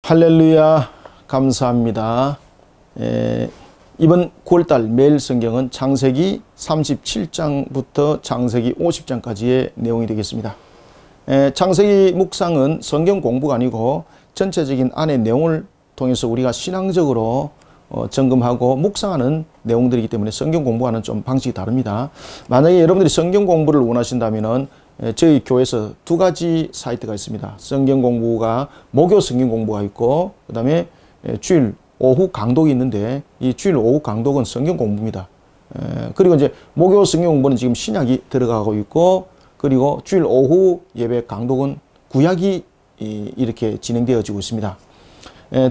할렐루야, 감사합니다. 이번 9월달 매일 성경은 창세기 37장부터 창세기 50장까지의 내용이 되겠습니다. 창세기 묵상은 성경 공부가 아니고 전체적인 안의 내용을 통해서 우리가 신앙적으로 점검하고 묵상하는 내용들이기 때문에 성경 공부와는 좀 방식이 다릅니다. 만약에 여러분들이 성경 공부를 원하신다면은 저희 교회에서 두 가지 사이트가 있습니다. 성경 공부가 목요 성경 공부가 있고, 그 다음에 주일 오후 강독이 있는데, 이 주일 오후 강독은 성경 공부입니다. 그리고 이제 목요 성경 공부는 지금 신약이 들어가고 있고, 그리고 주일 오후 예배 강독은 구약이 이렇게 진행되어지고 있습니다.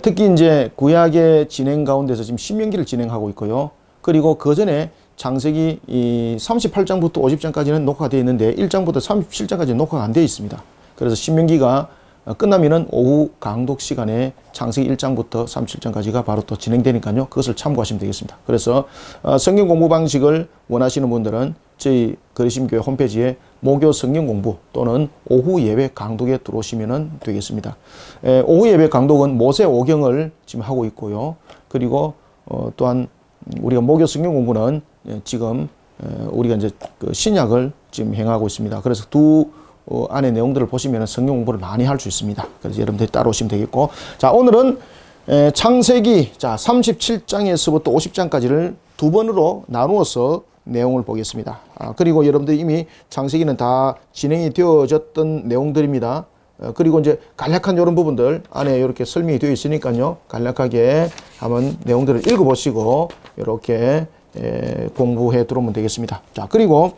특히 이제 구약의 진행 가운데서 지금 신명기를 진행하고 있고요. 그리고 그 전에 창세기 38장부터 50장까지는 녹화가 되어 있는데 1장부터 37장까지 녹화가 안 되어 있습니다. 그래서 신명기가 끝나면은 오후 강독 시간에 창세기 1장부터 37장까지가 바로 또 진행되니까요. 그것을 참고하시면 되겠습니다. 그래서 성경 공부 방식을 원하시는 분들은 저희 거리심교회 홈페이지에 목요 성경 공부 또는 오후 예배 강독에 들어오시면 되겠습니다. 오후 예배 강독은 모세 오경을 지금 하고 있고요. 그리고 또한 우리가 목요 성경 공부는 지금 우리가 이제 그 신약을 지금 행하고 있습니다. 그래서 두 안의 내용들을 보시면 성경 공부를 많이 할 수 있습니다. 그래서 여러분들이 따라오시면 되겠고, 자, 오늘은 창세기 37장에서부터 50장까지를 두 번으로 나누어서 내용을 보겠습니다. 그리고 여러분들 이미 창세기는 다 진행이 되어졌던 내용들입니다. 그리고 이제 간략한 이런 부분들 안에 이렇게 설명이 되어 있으니까요. 간략하게 한번 내용들을 읽어보시고 이렇게 공부해 들어오면 되겠습니다. 자, 그리고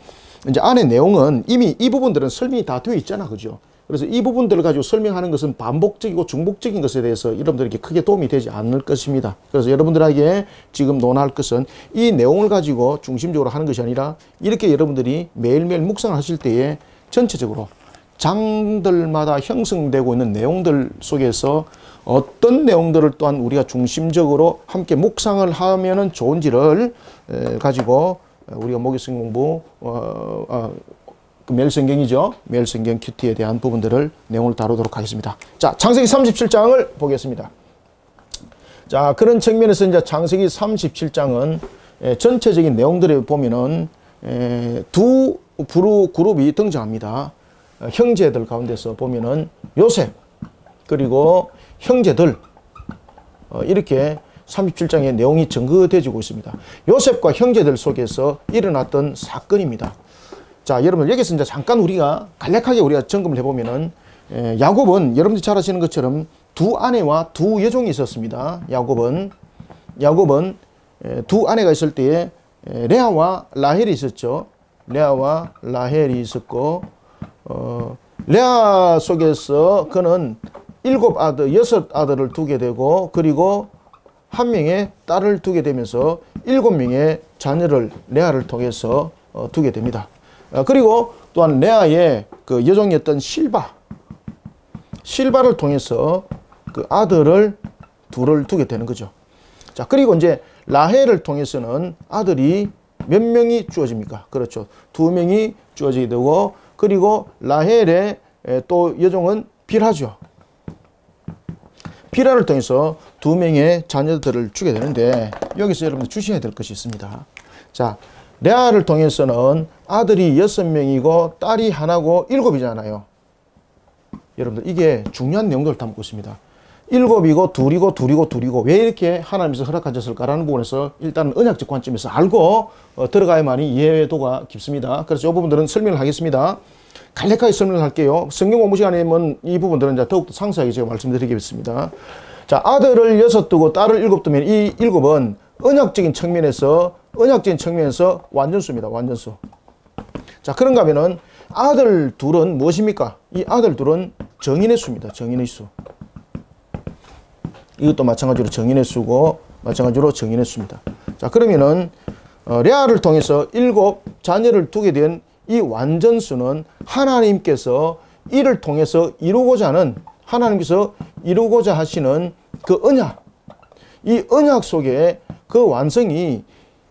이제 안에 내용은 이미 이 부분들은 설명이 다 되어 있잖아. 그죠? 그래서 이 부분들을 가지고 설명하는 것은 반복적이고 중복적인 것에 대해서 여러분들에게 크게 도움이 되지 않을 것입니다. 그래서 여러분들에게 지금 논할 것은 이 내용을 가지고 중심적으로 하는 것이 아니라 이렇게 여러분들이 매일매일 묵상을 하실 때에 전체적으로 장들마다 형성되고 있는 내용들 속에서 어떤 내용들을 또한 우리가 중심적으로 함께 묵상을 하면은 좋은지를 가지고 우리가 목요 성경 공부 매일 성경이죠. 매일 성경 큐티에 대한 부분들을 내용을 다루도록 하겠습니다. 자, 창세기 37장을 보겠습니다. 자, 그런 측면에서 이제 창세기 37장은 전체적인 내용들을 보면은 두 그룹이 등장합니다. 형제들 가운데서 보면은 요셉 그리고 형제들 이렇게 37장의 내용이 전거되어지고 있습니다. 요셉과 형제들 속에서 일어났던 사건입니다. 자, 여러분 여기서 이제 잠깐 우리가 간략하게 우리가 점검을 해보면은 야곱은 여러분들이 잘 아시는 것처럼 두 아내와 두 여종이 있었습니다. 야곱은 두 아내가 있을 때에 레아와 라헬이 있었죠. 레아와 라헬이 있었고 레아 속에서 그는 6 아들을 두게 되고, 그리고 한 명의 딸을 두게 되면서 7명의 자녀를 레아를 통해서 두게 됩니다. 그리고 또한 레아의 그 여종이었던 실바를 통해서 그 아들을 둘을 두게 되는 거죠. 자, 그리고 이제 라헬을 통해서는 아들이 몇 명이 주어집니까? 그렇죠. 2명이 주어지게 되고, 그리고 라헬의 또 여종은 빌하죠. 빌하를 통해서 2명의 자녀들을 주게 되는데, 여기서 여러분들 주셔야 될 것이 있습니다. 자, 레아를 통해서는 아들이 6명이고 딸이 하나고 7이잖아요. 여러분들 이게 중요한 내용들을 담고 있습니다. 7이고 둘이고 왜 이렇게 하나님께서 허락하셨을까라는 부분에서 일단은 언약적 관점에서 알고 들어가야만이 이해도가 깊습니다. 그래서 이 부분들은 설명을 하겠습니다. 간략하게 설명을 할게요. 성경 공부 시간에는 이 부분들은 이제 더욱더 상세하게 제가 말씀드리겠습니다. 자, 아들을 6 두고 딸을 7 두면 이 7은 언약적인 측면에서 완전수입니다. 완전수. 자, 그런가 하면은 아들 둘은 무엇입니까? 이 아들 둘은 정인의 수입니다. 정인의 수. 이것도 마찬가지로 정인의 수고 마찬가지로 정인의 수입니다. 자, 그러면은 레아를 통해서 7 자녀를 두게 된 이 완전수는 하나님께서 이를 통해서 하나님께서 이루고자 하시는 그 언약, 이 언약 속에 그 완성이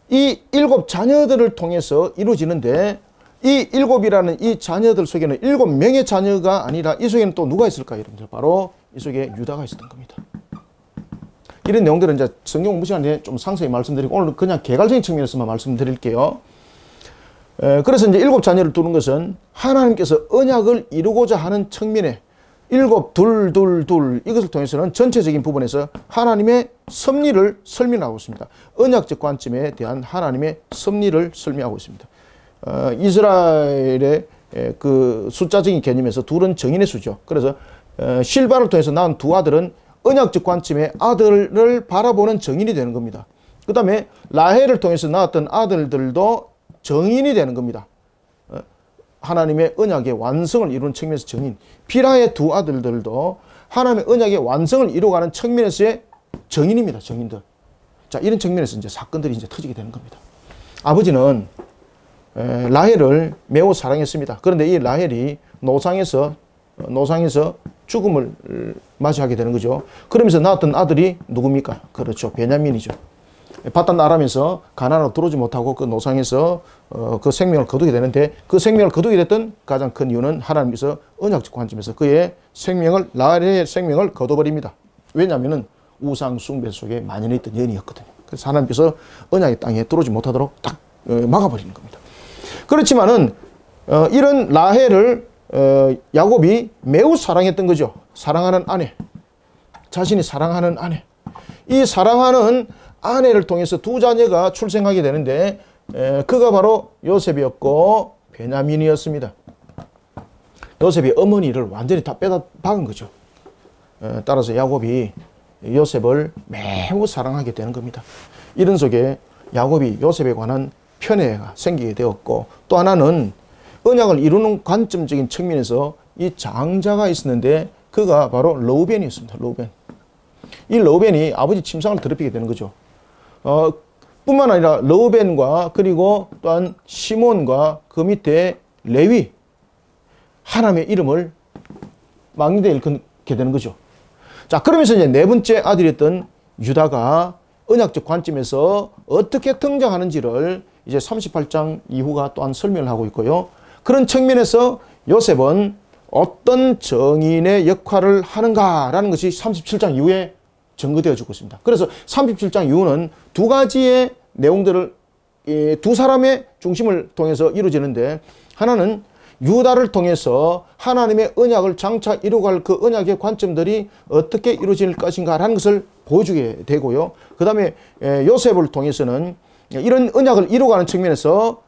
이 7 자녀들을 통해서 이루어지는데, 이 7이라는 이 자녀들 속에는 7명의 자녀가 아니라 이 속에는 또 누가 있을까요? 여러분들 바로 이 속에 유다가 있었던 겁니다. 이런 내용들은 이제 성경 공부 시간에 좀 상세히 말씀드리고 오늘 그냥 개괄적인 측면에서만 말씀드릴게요. 그래서 이제 7 자녀를 두는 것은 하나님께서 언약을 이루고자 하는 측면에 7, 2, 2, 2 이것을 통해서는 전체적인 부분에서 하나님의 섭리를 설명하고 있습니다. 언약적 관점에 대한 하나님의 섭리를 설명하고 있습니다. 이스라엘의 그 숫자적인 개념에서 둘은 정인의 수죠. 그래서 실바를 통해서 낳은 두 아들은 언약적 관점의 아들을 바라보는 정인이 되는 겁니다. 그 다음에 라헬을 통해서 낳았던 아들들도 정인이 되는 겁니다. 하나님의 언약의 완성을 이루는 측면에서 정인. 비라의 두 아들들도 하나님의 언약의 완성을 이루어가는 측면에서의 정인입니다. 정인들. 자, 이런 측면에서 이제 사건들이 이제 터지게 되는 겁니다. 아버지는 라헬을 매우 사랑했습니다. 그런데 이 라헬이 노상에서 죽음을 맞이하게 되는 거죠. 그러면서 낳았던 아들이 누굽니까? 그렇죠. 베냐민이죠. 바단 아람에서 가나안으로 들어오지 못하고 그 노상에서 그 생명을 거두게 되는데 그 생명을 거두게 됐던 가장 큰 이유는 하나님께서 언약적 관점에서 그의 생명을, 라헬의 생명을 거둬버립니다. 왜냐하면 우상 숭배 속에 만연해 있던 여인이었거든요. 그래서 하나님께서 언약의 땅에 들어오지 못하도록 딱 막아버리는 겁니다. 그렇지만은 이런 라헬을 야곱이 매우 사랑했던 거죠. 사랑하는 아내, 자신이 사랑하는 아내. 이 사랑하는 아내를 통해서 두 자녀가 출생하게 되는데 그가 바로 요셉이었고 베냐민이었습니다. 요셉이 어머니를 완전히 다 빼다 박은 거죠. 따라서 야곱이 요셉을 매우 사랑하게 되는 겁니다. 이런 속에 야곱이 요셉에 관한 편애가 생기게 되었고, 또 하나는 언약을 이루는 관점적인 측면에서 이 장자가 있었는데 그가 바로 르우벤이었습니다. 르우벤. 이 르우벤이 아버지 침상을 더럽히게 되는 거죠. 뿐만 아니라 르우벤과 그리고 또한 시몬과 그 밑에 레위, 하나님의 이름을 망령되이 일컫게 되는 거죠. 자, 그러면서 이제 네 번째 아들이었던 유다가 언약적 관점에서 어떻게 등장하는지를 이제 38장 이후가 또한 설명을 하고 있고요. 그런 측면에서 요셉은 어떤 정인의 역할을 하는가라는 것이 37장 이후에 증거되어지고 있습니다. 그래서 37장 이후는 두 가지의 내용들을 두 사람의 중심을 통해서 이루어지는데, 하나는 유다를 통해서 하나님의 언약을 장차 이루어갈 그 언약의 관점들이 어떻게 이루어질 것인가라는 것을 보여주게 되고요. 그 다음에 요셉을 통해서는 이런 언약을 이루어가는 측면에서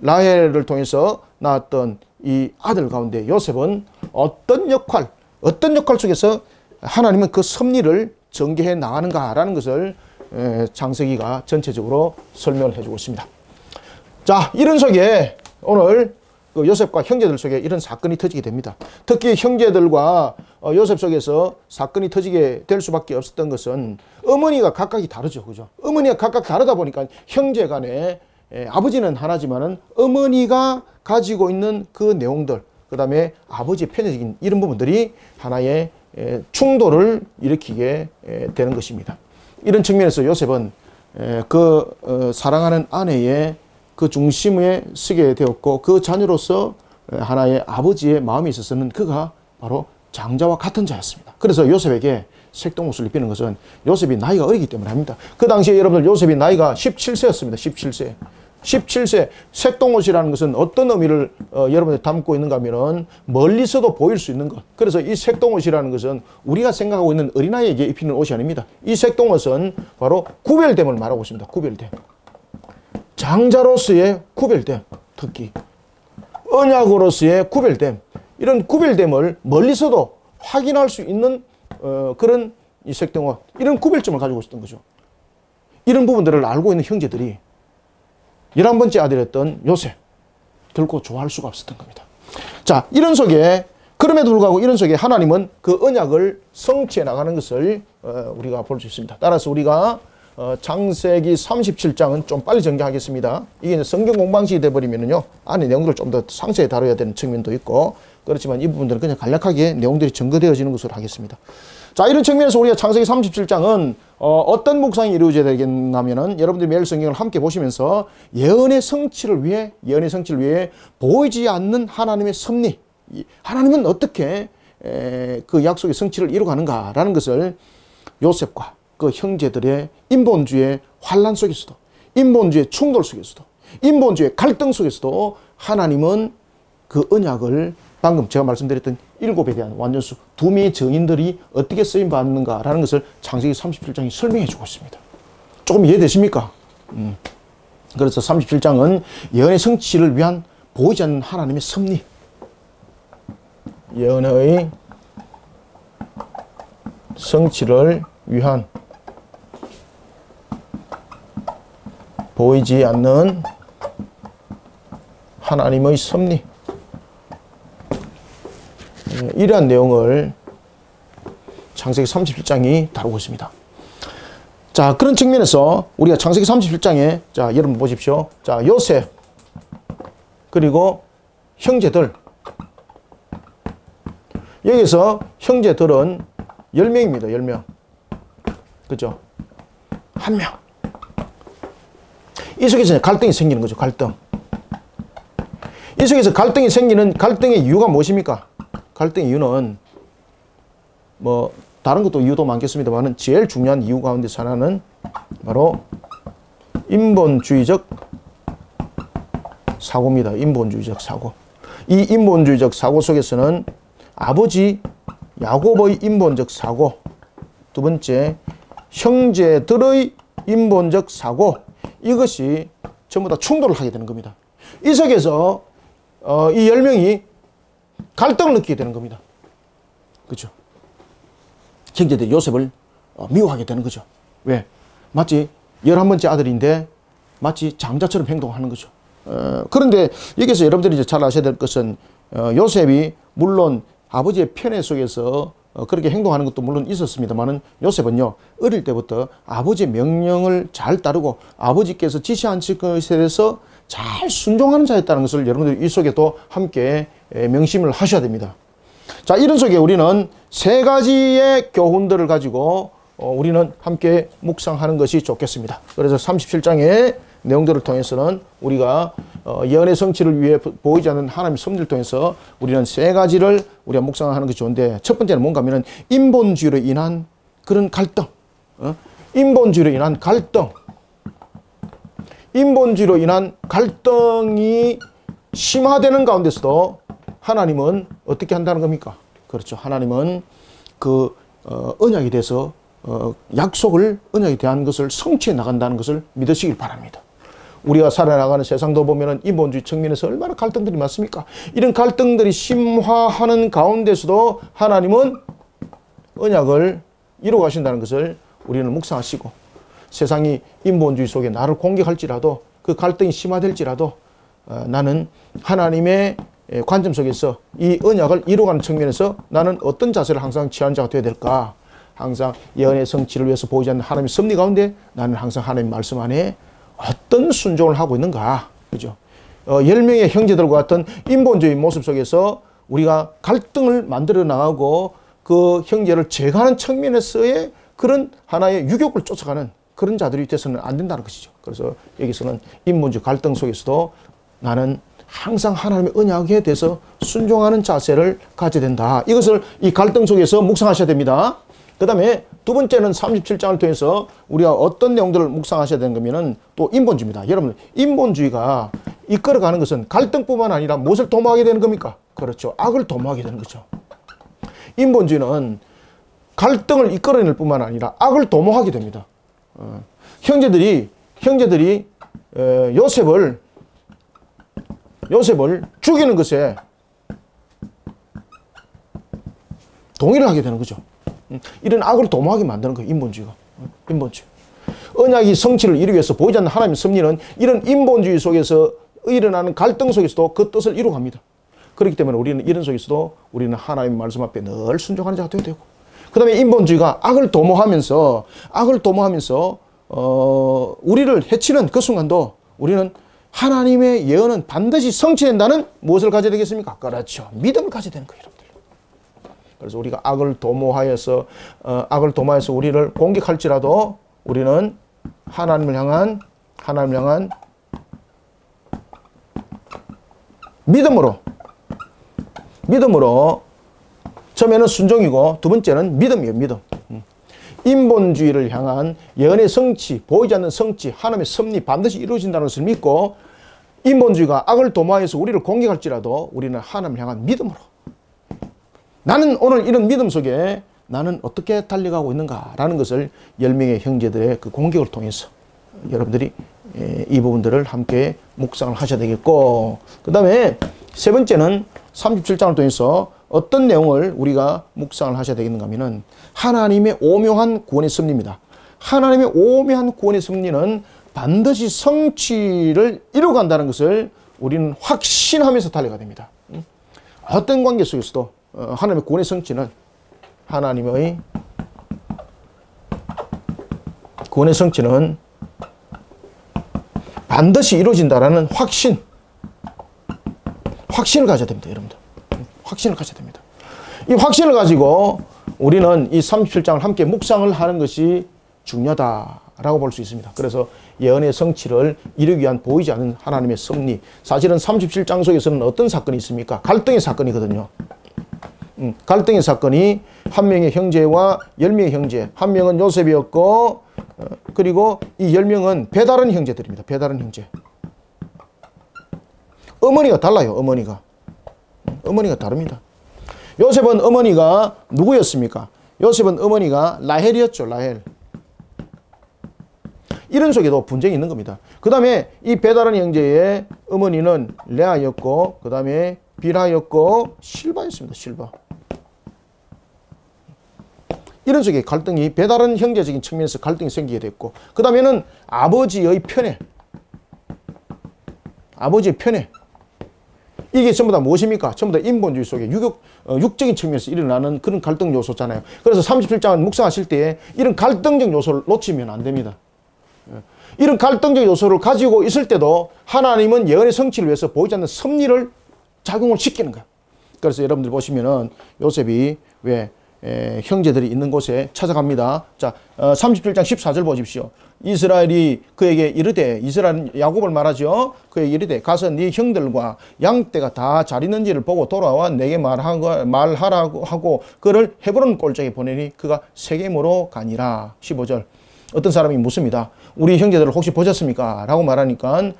라헬을 통해서 낳았던 이 아들 가운데 요셉은 어떤 역할 속에서 하나님은 그 섭리를 전개해 나가는가라는 것을 창세기가 전체적으로 설명을 해주고 있습니다. 자, 이런 속에 오늘 그 요셉과 형제들 속에 이런 사건이 터지게 됩니다. 특히 형제들과 요셉 속에서 사건이 터지게 될 수밖에 없었던 것은 어머니가 각각이 다르죠. 그죠? 어머니가 각각 다르다 보니까 형제 간에 아버지는 하나지만은 어머니가 가지고 있는 그 내용들, 그 다음에 아버지의 편애적인 이런 부분들이 하나의 충돌을 일으키게 되는 것입니다. 이런 측면에서 요셉은 그 사랑하는 아내의 그 중심에 서게 되었고, 그 자녀로서 하나의 아버지의 마음이 있어서는 그가 바로 장자와 같은 자였습니다. 그래서 요셉에게 색동옷을 입히는 것은 요셉이 나이가 어리기 때문에 합니다. 그 당시에 여러분들 요셉이 나이가 17세였습니다. 17세. 색동옷이라는 것은 어떤 의미를 여러분들 담고 있는가 하면은 멀리서도 보일 수 있는 것. 그래서 이 색동옷이라는 것은 우리가 생각하고 있는 어린아이에게 입히는 옷이 아닙니다. 이 색동옷은 바로 구별됨을 말하고 있습니다. 구별됨. 장자로서의 구별됨, 특히 언약으로서의 구별됨, 이런 구별됨을 멀리서도 확인할 수 있는 그런 이 색동옷, 이런 구별점을 가지고 있었던 거죠. 이런 부분들을 알고 있는 형제들이 11번째 아들이었던 요셉 결코 좋아할 수가 없었던 겁니다. 자, 이런 속에, 그럼에도 불구하고 이런 속에 하나님은 그 언약을 성취해 나가는 것을 우리가 볼 수 있습니다. 따라서 우리가 창세기 37장은 좀 빨리 전개하겠습니다. 이게 이제 성경 공방식이 돼버리면요, 안에 내용들을 좀 더 상세히 다뤄야 되는 측면도 있고, 그렇지만 이 부분들은 그냥 간략하게 내용들이 전거되어지는 것으로 하겠습니다. 자, 이런 측면에서 우리가 창세기 37장은 어떤 묵상이 이루어져야 되겠냐면은, 여러분들이 매일 성경을 함께 보시면서 예언의 성취를 위해 보이지 않는 하나님의 섭리, 하나님은 어떻게 그 약속의 성취를 이루어가는가라는 것을 요셉과 그 형제들의 인본주의 환란 속에서도, 인본주의 충돌 속에서도, 인본주의 갈등 속에서도 하나님은 그 언약을 방금 제가 말씀드렸던 7에 대한 완전수 2명의 증인들이 어떻게 쓰임받는가라는 것을 창세기 37장이 설명해 주고 있습니다. 조금 이해되십니까? 그래서 37장은 예언의 성취를 위한 보이지 않는 하나님의 섭리, 예언의 성취를 위한 보이지 않는 하나님의 섭리, 이러한 내용을 창세기 37장이 다루고 있습니다. 자, 그런 측면에서 우리가 창세기 37장에, 자, 여러분 보십시오. 자, 요셉, 그리고 형제들. 여기서 형제들은 10명입니다. 10명. 그죠? 1명. 이 속에서 갈등이 생기는 거죠. 갈등. 이 속에서 갈등이 생기는 갈등의 이유가 무엇입니까? 갈등의 이유는 뭐 다른 것도 이유도 많겠습니다만 제일 중요한 이유 가운데 하나는 바로 인본주의적 사고입니다. 인본주의적 사고. 이 인본주의적 사고 속에서는 아버지 야곱의 인본적 사고, 두 번째 형제들의 인본적 사고, 이것이 전부 다 충돌을 하게 되는 겁니다. 이 속에서 이 10명이 갈등을 느끼게 되는 겁니다. 그렇죠? 형제들이 요셉을 미워하게 되는 거죠. 왜? 마치 11번째 아들인데 마치 장자처럼 행동하는 거죠. 그런데 여기서 여러분들이 이제 잘 아셔야 될 것은 요셉이 물론 아버지의 편애 속에서 그렇게 행동하는 것도 물론 있었습니다만은 요셉은요, 어릴 때부터 아버지의 명령을 잘 따르고 아버지께서 지시하신 것에 대해서 잘 순종하는 자였다는 것을 여러분들이 이 속에도 함께 명심을 하셔야 됩니다. 자, 이런 속에 우리는 3가지의 교훈들을 가지고 우리는 함께 묵상하는 것이 좋겠습니다. 그래서 37장의 내용들을 통해서는 우리가 예언의 성취를 위해 보이지 않는 하나님의 섭리를 통해서 우리는 3가지를 우리가 묵상하는 것이 좋은데, 첫 번째는 뭔가 하면은 인본주의로 인한 그런 갈등, 인본주의로 인한 갈등, 인본주의로 인한 갈등이 심화되는 가운데서도 하나님은 어떻게 한다는 겁니까? 그렇죠. 하나님은 그 언약에 대해서 약속을, 언약에 대한 것을 성취해 나간다는 것을 믿으시길 바랍니다. 우리가 살아나가는 세상도 보면은 인본주의 측면에서 얼마나 갈등들이 많습니까? 이런 갈등들이 심화하는 가운데서도 하나님은 언약을 이루어 가신다는 것을 우리는 묵상하시고, 세상이 인본주의 속에 나를 공격할지라도, 그 갈등이 심화될지라도 나는 하나님의 관점 속에서 이 언약을 이루어가는 측면에서 나는 어떤 자세를 항상 취하는 자가 되어야 될까? 항상 예언의 성취를 위해서 보이지 않는 하나님의 섭리 가운데 나는 항상 하나님 말씀 안에 어떤 순종을 하고 있는가? 그죠? 10명의 형제들과 같은 인본주의 모습 속에서 우리가 갈등을 만들어 나가고 그 형제를 제거하는 측면에서의 그런 하나의 유격을 쫓아가는 그런 자들이 돼서는 안 된다는 것이죠. 그래서 여기서는 인본주의 갈등 속에서도 나는 항상 하나님의 언약에 대해서 순종하는 자세를 가져야 된다. 이것을 이 갈등 속에서 묵상하셔야 됩니다. 그 다음에 두 번째는 37장을 통해서 우리가 어떤 내용들을 묵상하셔야 되는 거면은 또 인본주의입니다. 여러분, 인본주의가 이끌어가는 것은 갈등뿐만 아니라 무엇을 도모하게 되는 겁니까? 그렇죠. 악을 도모하게 되는 거죠. 인본주의는 갈등을 이끌어낼 뿐만 아니라 악을 도모하게 됩니다. 형제들이 요셉을 죽이는 것에 동의를 하게 되는 거죠. 이런 악을 도모하게 만드는 거예요. 인본주의가. 인본주의. 언약이 성취를 이루기 위해서 보이지 않는 하나님의 섭리는 이런 인본주의 속에서 일어나는 갈등 속에서도 그 뜻을 이루어갑니다. 그렇기 때문에 우리는 이런 속에서도 우리는 하나님의 말씀 앞에 늘 순종하는 자가 되어야 되고, 그 다음에 인본주의가 악을 도모하면서 우리를 해치는 그 순간도 우리는 하나님의 예언은 반드시 성취된다는 무엇을 가져야 되겠습니까? 그렇죠. 믿음을 가져야 되는 거예요, 여러분들. 그래서 우리가 악을 도모하여서 우리를 공격할지라도 우리는 하나님을 향한 믿음으로 처음에는 순종이고 두 번째는 믿음이에요. 믿음. 인본주의를 향한 예언의 성취, 보이지 않는 성취, 하나님의 섭리 반드시 이루어진다는 것을 믿고 인본주의가 악을 도모하여서 우리를 공격할지라도 우리는 하나님을 향한 믿음으로 나는 오늘 이런 믿음 속에 나는 어떻게 달려가고 있는가라는 것을 10명의 형제들의 그 공격을 통해서 여러분들이 이 부분들을 함께 묵상을 하셔야 되겠고, 그 다음에 세 번째는 37장을 통해서 어떤 내용을 우리가 묵상을 하셔야 되겠는가 하면은 하나님의 오묘한 구원의 섭리입니다. 하나님의 오묘한 구원의 섭리는 반드시 성취를 이루어간다는 것을 우리는 확신하면서 달려가야 됩니다. 어떤 관계 속에서도 하나님의 구원의 성취는 하나님의 구원의 성취는 반드시 이루어진다라는 확신을 가져야 됩니다. 여러분들. 확신을 가져야 됩니다. 이 확신을 가지고 우리는 이 37장을 함께 묵상을 하는 것이 중요하다라고 볼 수 있습니다. 그래서 예언의 성취를 이루기 위한 보이지 않는 하나님의 섭리. 사실은 37장 속에서는 어떤 사건이 있습니까? 갈등의 사건이거든요. 갈등의 사건이 한 명의 형제와 10명의 형제, 한 명은 요셉이었고 그리고 이 10명은 배다른 형제들입니다. 배다른 형제. 어머니가 달라요. 어머니가 다릅니다. 요셉은 어머니가 누구였습니까? 요셉은 어머니가 라헬이었죠. 라헬. 이런 속에도 분쟁이 있는 겁니다. 그 다음에 이 배다른 형제의 어머니는 레아였고 그 다음에 빌하였고 실바였습니다. 실바. 이런 속에 갈등이 배다른 형제적인 측면에서 갈등이 생기게 됐고 그 다음에는 아버지의 편애. 이게 전부 다 무엇입니까? 전부 다 인본주의 속에 육적인 측면에서 일어나는 그런 갈등 요소잖아요. 그래서 37장을 묵상하실 때 이런 갈등적 요소를 놓치면 안 됩니다. 이런 갈등적 요소를 가지고 있을 때도 하나님은 예언의 성취를 위해서 보이지 않는 섭리를 작용을 시키는 거예요. 그래서 여러분들 보시면은 요셉이 왜 형제들이 있는 곳에 찾아갑니다. 자, 37장 14절 보십시오. 이스라엘이 그에게 이르되, 이스라엘은 야곱을 말하죠. 그에게 이르되 가서 네 형들과 양떼가 다 잘 있는지를 보고 돌아와 내게 말하라고 하고 그를 헤브론 골짜기에 보내니 그가 세겜으로 가니라. 15절. 어떤 사람이 묻습니다. 우리 형제들을 혹시 보셨습니까? 라고 말하니까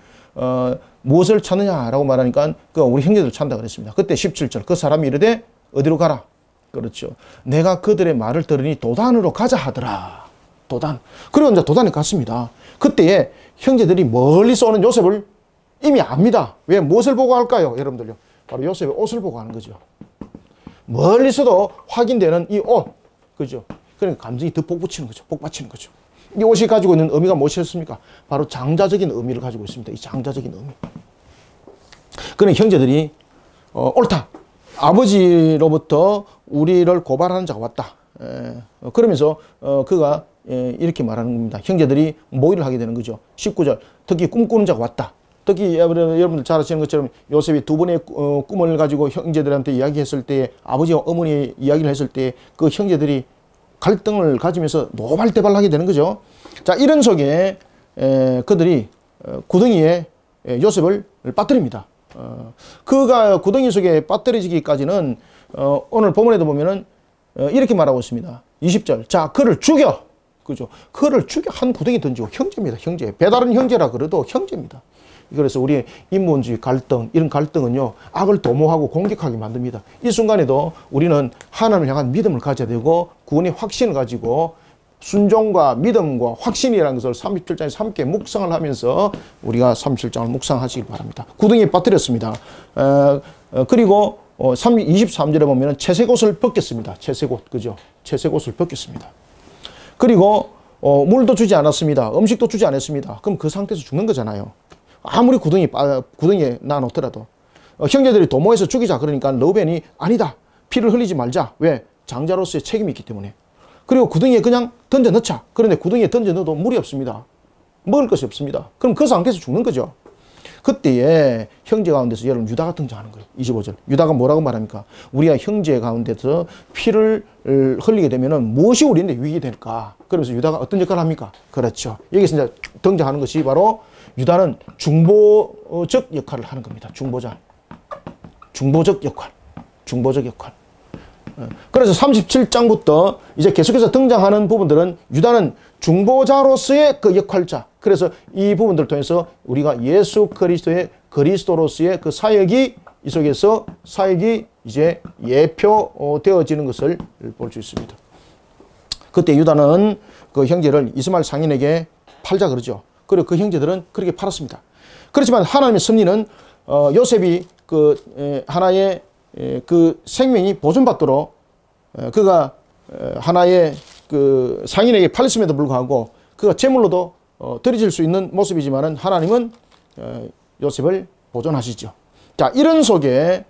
무엇을 찾느냐라고 말하니까 우리 형제들을 찾는다 그랬습니다. 그때 17절. 그 사람이 이르되 어디로 가라? 그렇죠. 내가 그들의 말을 들으니 도단으로 가자 하더라. 도단. 그리고 이제 도단에 갔습니다. 그때에 형제들이 멀리서 오는 요셉을 이미 압니다. 왜? 무엇을 보고 할까요? 여러분들요. 바로 요셉의 옷을 보고 하는 거죠. 멀리서도 확인되는 이 옷. 그죠? 그러니까 감정이 더 복붙이는 거죠. 복받치는 거죠. 이 옷이 가지고 있는 의미가 무엇이었습니까? 바로 장자적인 의미를 가지고 있습니다. 이 장자적인 의미. 그런 형제들이 옳다. 아버지로부터 우리를 고발하는 자가 왔다. 그러면서 그가 이렇게 말하는 겁니다. 형제들이 모의를 하게 되는 거죠. 19절. 특히 꿈꾸는 자가 왔다. 특히 여러분들 잘 아시는 것처럼 요셉이 두 번의 꿈을 가지고 형제들한테 이야기했을 때 아버지와 어머니 이야기를 했을 때 그 형제들이 갈등을 가지면서 노발대발하게 되는 거죠. 자, 이런 속에 그들이 구덩이에 요셉을 빠뜨립니다. 그가 구덩이 속에 빠뜨려지기까지는 오늘 본문에도 보면은 이렇게 말하고 있습니다. 20절. 자, 그를 죽여. 그죠? 그를 죽여. 한 구덩이 던지고 형제입니다. 형제. 배다른 형제라 그래도 형제입니다. 그래서 우리의 인본주의 갈등, 이런 갈등은요, 악을 도모하고 공격하게 만듭니다. 이 순간에도 우리는 하나님을 향한 믿음을 가져야 되고 구원의 확신을 가지고 순종과 믿음과 확신이라는 것을 37장에서 함께 묵상을 하면서 우리가 37장을 묵상하시길 바랍니다. 구덩이에 빠뜨렸습니다. 그리고 23절에 보면 채색옷을 벗겼습니다. 채색옷, 그죠? 채색옷을 벗겼습니다. 그리고 물도 주지 않았습니다. 음식도 주지 않았습니다. 그럼 그 상태에서 죽는 거잖아요. 아무리 구덩이에 놔놓더라도. 형제들이 도모해서 죽이자 그러니까 러벤이 아니다. 피를 흘리지 말자. 왜? 장자로서의 책임이 있기 때문에. 그리고 구덩이에 그냥 던져 넣자. 그런데 구덩이에 던져 넣어도 물이 없습니다. 먹을 것이 없습니다. 그럼 그 상태에서 죽는 거죠. 그때에 형제 가운데서 여러분 유다가 등장하는 거예요. 25절. 유다가 뭐라고 말합니까? 우리가 형제 가운데서 피를 흘리게 되면은 무엇이 우리한테 위기 될까? 그러면서 유다가 어떤 역할을 합니까? 그렇죠. 여기서 이제 등장하는 것이 바로 유다는 중보적 역할을 하는 겁니다. 중보자. 중보적 역할. 중보적 역할. 그래서 37장부터 이제 계속해서 등장하는 부분들은 유다는 중보자로서의 그 역할자. 그래서 이 부분들을 통해서 우리가 예수 그리스도의 그리스도로서의 그 사역이 이 속에서 사역이 이제 예표되어지는 것을 볼 수 있습니다. 그때 유다는 그 형제를 이스마엘 상인에게 팔자 그러죠. 그리고 그 형제들은 그렇게 팔았습니다. 그렇지만 하나님의 섭리는 요셉이 그 하나의 그 생명이 보존받도록 그가 하나의 그 상인에게 팔렸음에도 불구하고 그가 제물로도 드려질 수 있는 모습이지만은 하나님은 요셉을 보존하시죠. 자, 이런 속에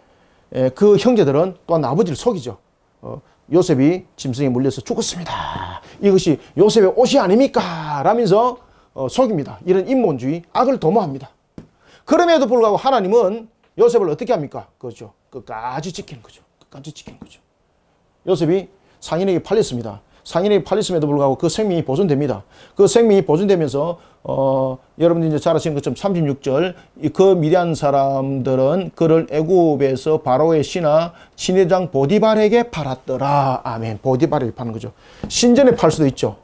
그 형제들은 또한 아버지를 속이죠. 요셉이 짐승에 물려서 죽었습니다. 이것이 요셉의 옷이 아닙니까? 라면서 속입니다. 이런 인본주의, 악을 도모합니다. 그럼에도 불구하고 하나님은 요셉을 어떻게 합니까? 그렇죠. 끝까지 지키는 거죠. 끝까지 지키는 거죠. 요셉이 상인에게 팔렸습니다. 상인에게 팔렸음에도 불구하고 그 생명이 보존됩니다. 그 생명이 보존되면서 여러분들이 이제 잘 아시는 것처럼 36절 그 미디안 사람들은 그를 애굽에서 바로의 신하 신회장 보디발에게 팔았더라. 아멘. 보디발에게 파는 거죠. 신전에 팔 수도 있죠.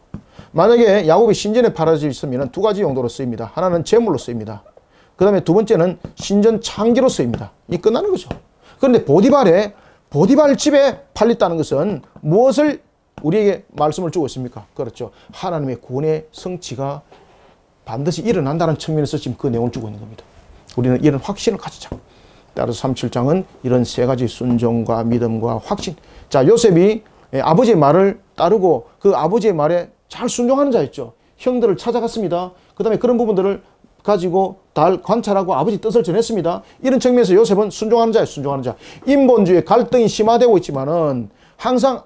만약에 야곱이 신전에 팔아져 있으면 두 가지 용도로 쓰입니다. 하나는 제물로 쓰입니다. 그 다음에 두 번째는 신전 창기로 쓰입니다. 이 끝나는 거죠. 그런데 보디발 집에 팔렸다는 것은 무엇을 우리에게 말씀을 주고 있습니까? 그렇죠. 하나님의 구원의 성취가 반드시 일어난다는 측면에서 지금 그 내용을 주고 있는 겁니다. 우리는 이런 확신을 가지자. 따라서 37장은 이런 세 가지 순종과 믿음과 확신. 자, 요셉이 아버지의 말을 따르고 그 아버지의 말에 잘 순종하는 자였죠. 형들을 찾아갔습니다. 그 다음에 그런 부분들을 가지고 잘 관찰하고 아버지 뜻을 전했습니다. 이런 측면에서 요셉은 순종하는 자예요. 순종하는 자. 인본주의 갈등이 심화되고 있지만은 항상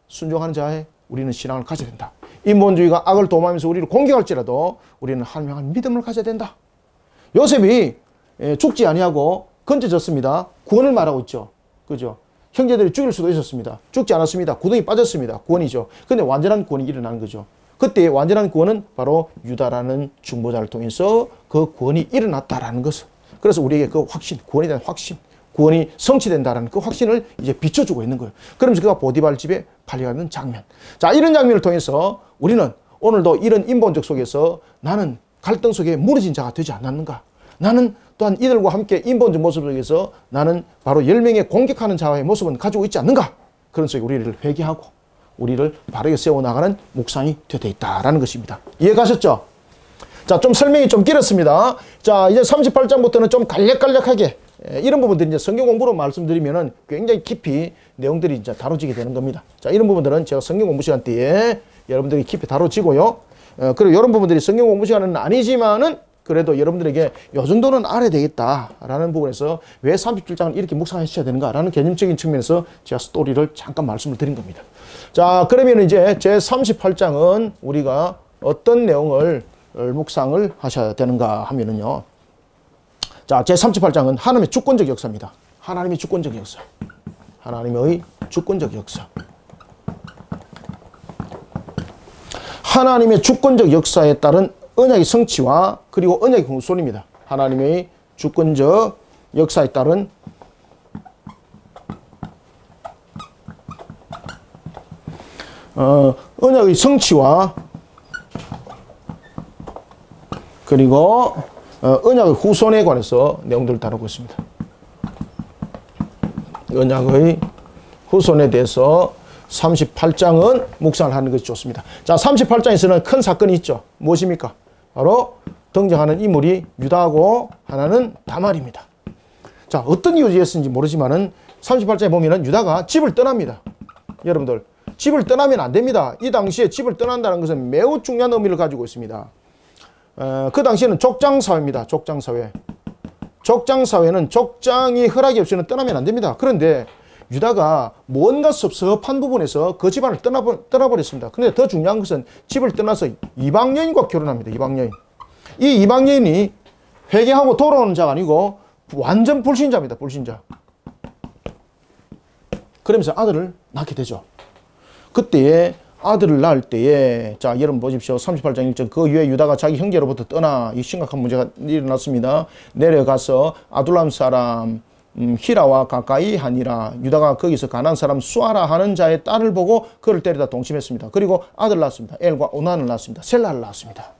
순종하는 자에 우리는 신앙을 가져야 된다. 인본주의가 악을 도모하면서 우리를 공격할지라도 우리는 한명한 믿음을 가져야 된다. 요셉이 죽지 아니하고 건져졌습니다. 구원을 말하고 있죠. 그죠? 형제들이 죽일 수도 있었습니다. 죽지 않았습니다. 구덩이 빠졌습니다. 구원이죠. 근데 완전한 구원이 일어나는 거죠. 그때 완전한 구원은 바로 유다라는 중보자를 통해서 그 구원이 일어났다라는 것을. 그래서 우리에게 그 확신, 구원에 대한 확신, 구원이 성취된다라는 그 확신을 이제 비춰주고 있는 거예요. 그러면서 그가 보디발 집에 팔려가는 장면. 자, 이런 장면을 통해서 우리는 오늘도 이런 인본적 속에서 나는 갈등 속에 무너진 자가 되지 않았는가? 나는 또한 이들과 함께 인본적 모습 속에서 나는 바로 10명의 공격하는 자의 모습은 가지고 있지 않는가? 그런 속에 우리를 회개하고 우리를 바르게 세워나가는 묵상이 되어 있다라는 것입니다. 이해가셨죠? 자, 좀 설명이 좀 길었습니다. 자, 이제 38장부터는 좀 간략간략하게 이런 부분들이 이제 성경 공부로 말씀드리면은 굉장히 깊이 내용들이 이제 다뤄지게 되는 겁니다. 자, 이런 부분들은 제가 성경 공부 시간 때에 여러분들이 깊이 다뤄지고요. 그리고 이런 부분들이 성경 공부 시간은 아니지만은 그래도 여러분들에게 요 정도는 알아야 되겠다라는 부분에서 왜 37장을 이렇게 묵상하셔야 되는가라는 개념적인 측면에서 제가 스토리를 잠깐 말씀을 드린 겁니다. 자, 그러면 이제 제 38장은 우리가 어떤 내용을 묵상을 하셔야 되는가 하면은요. 자, 제 38장은 하나님의 주권적 역사입니다. 하나님의 주권적 역사. 하나님의 주권적 역사. 하나님의 주권적 역사에 따른 언약의 성취와 그리고 언약의 후손입니다. 하나님의 주권적 역사에 따른 언약의 성취와 그리고 언약의 후손에 관해서 내용들을 다루고 있습니다. 언약의 후손에 대해서 38장은 묵상을 하는 것이 좋습니다. 자, 38장에서는 큰 사건이 있죠. 무엇입니까? 바로 등장하는 인물이 유다하고 하나는 다말입니다. 자, 어떤 이유였는지 모르지만은 38장에 보면은 유다가 집을 떠납니다. 여러분들, 집을 떠나면 안 됩니다. 이 당시에 집을 떠난다는 것은 매우 중요한 의미를 가지고 있습니다. 그 당시에는 족장사회입니다. 족장사회. 족장사회는 족장이 허락이 없이는 떠나면 안 됩니다. 그런데 유다가 뭔가 섭섭한 부분에서 그 집안을 떠나버렸습니다. 근데 더 중요한 것은 집을 떠나서 이방 여인과 결혼합니다. 이방 여인. 이 이방 여인이 회개하고 돌아오는 자가 아니고 완전 불신자입니다. 불신자. 그러면서 아들을 낳게 되죠. 그때에 아들을 낳을 때에, 자, 여러분 보십시오. 38장 1절. 그 이후에 유다가 자기 형제로부터 떠나, 이 심각한 문제가 일어났습니다. 내려가서 아둘람 사람 히라와 가까이 하니라. 유다가 거기서 가나안 사람 수아라 하는 자의 딸을 보고 그를 때리다 동침했습니다. 그리고 아들 낳았습니다. 엘과 오난을 낳았습니다. 셀라를 낳았습니다.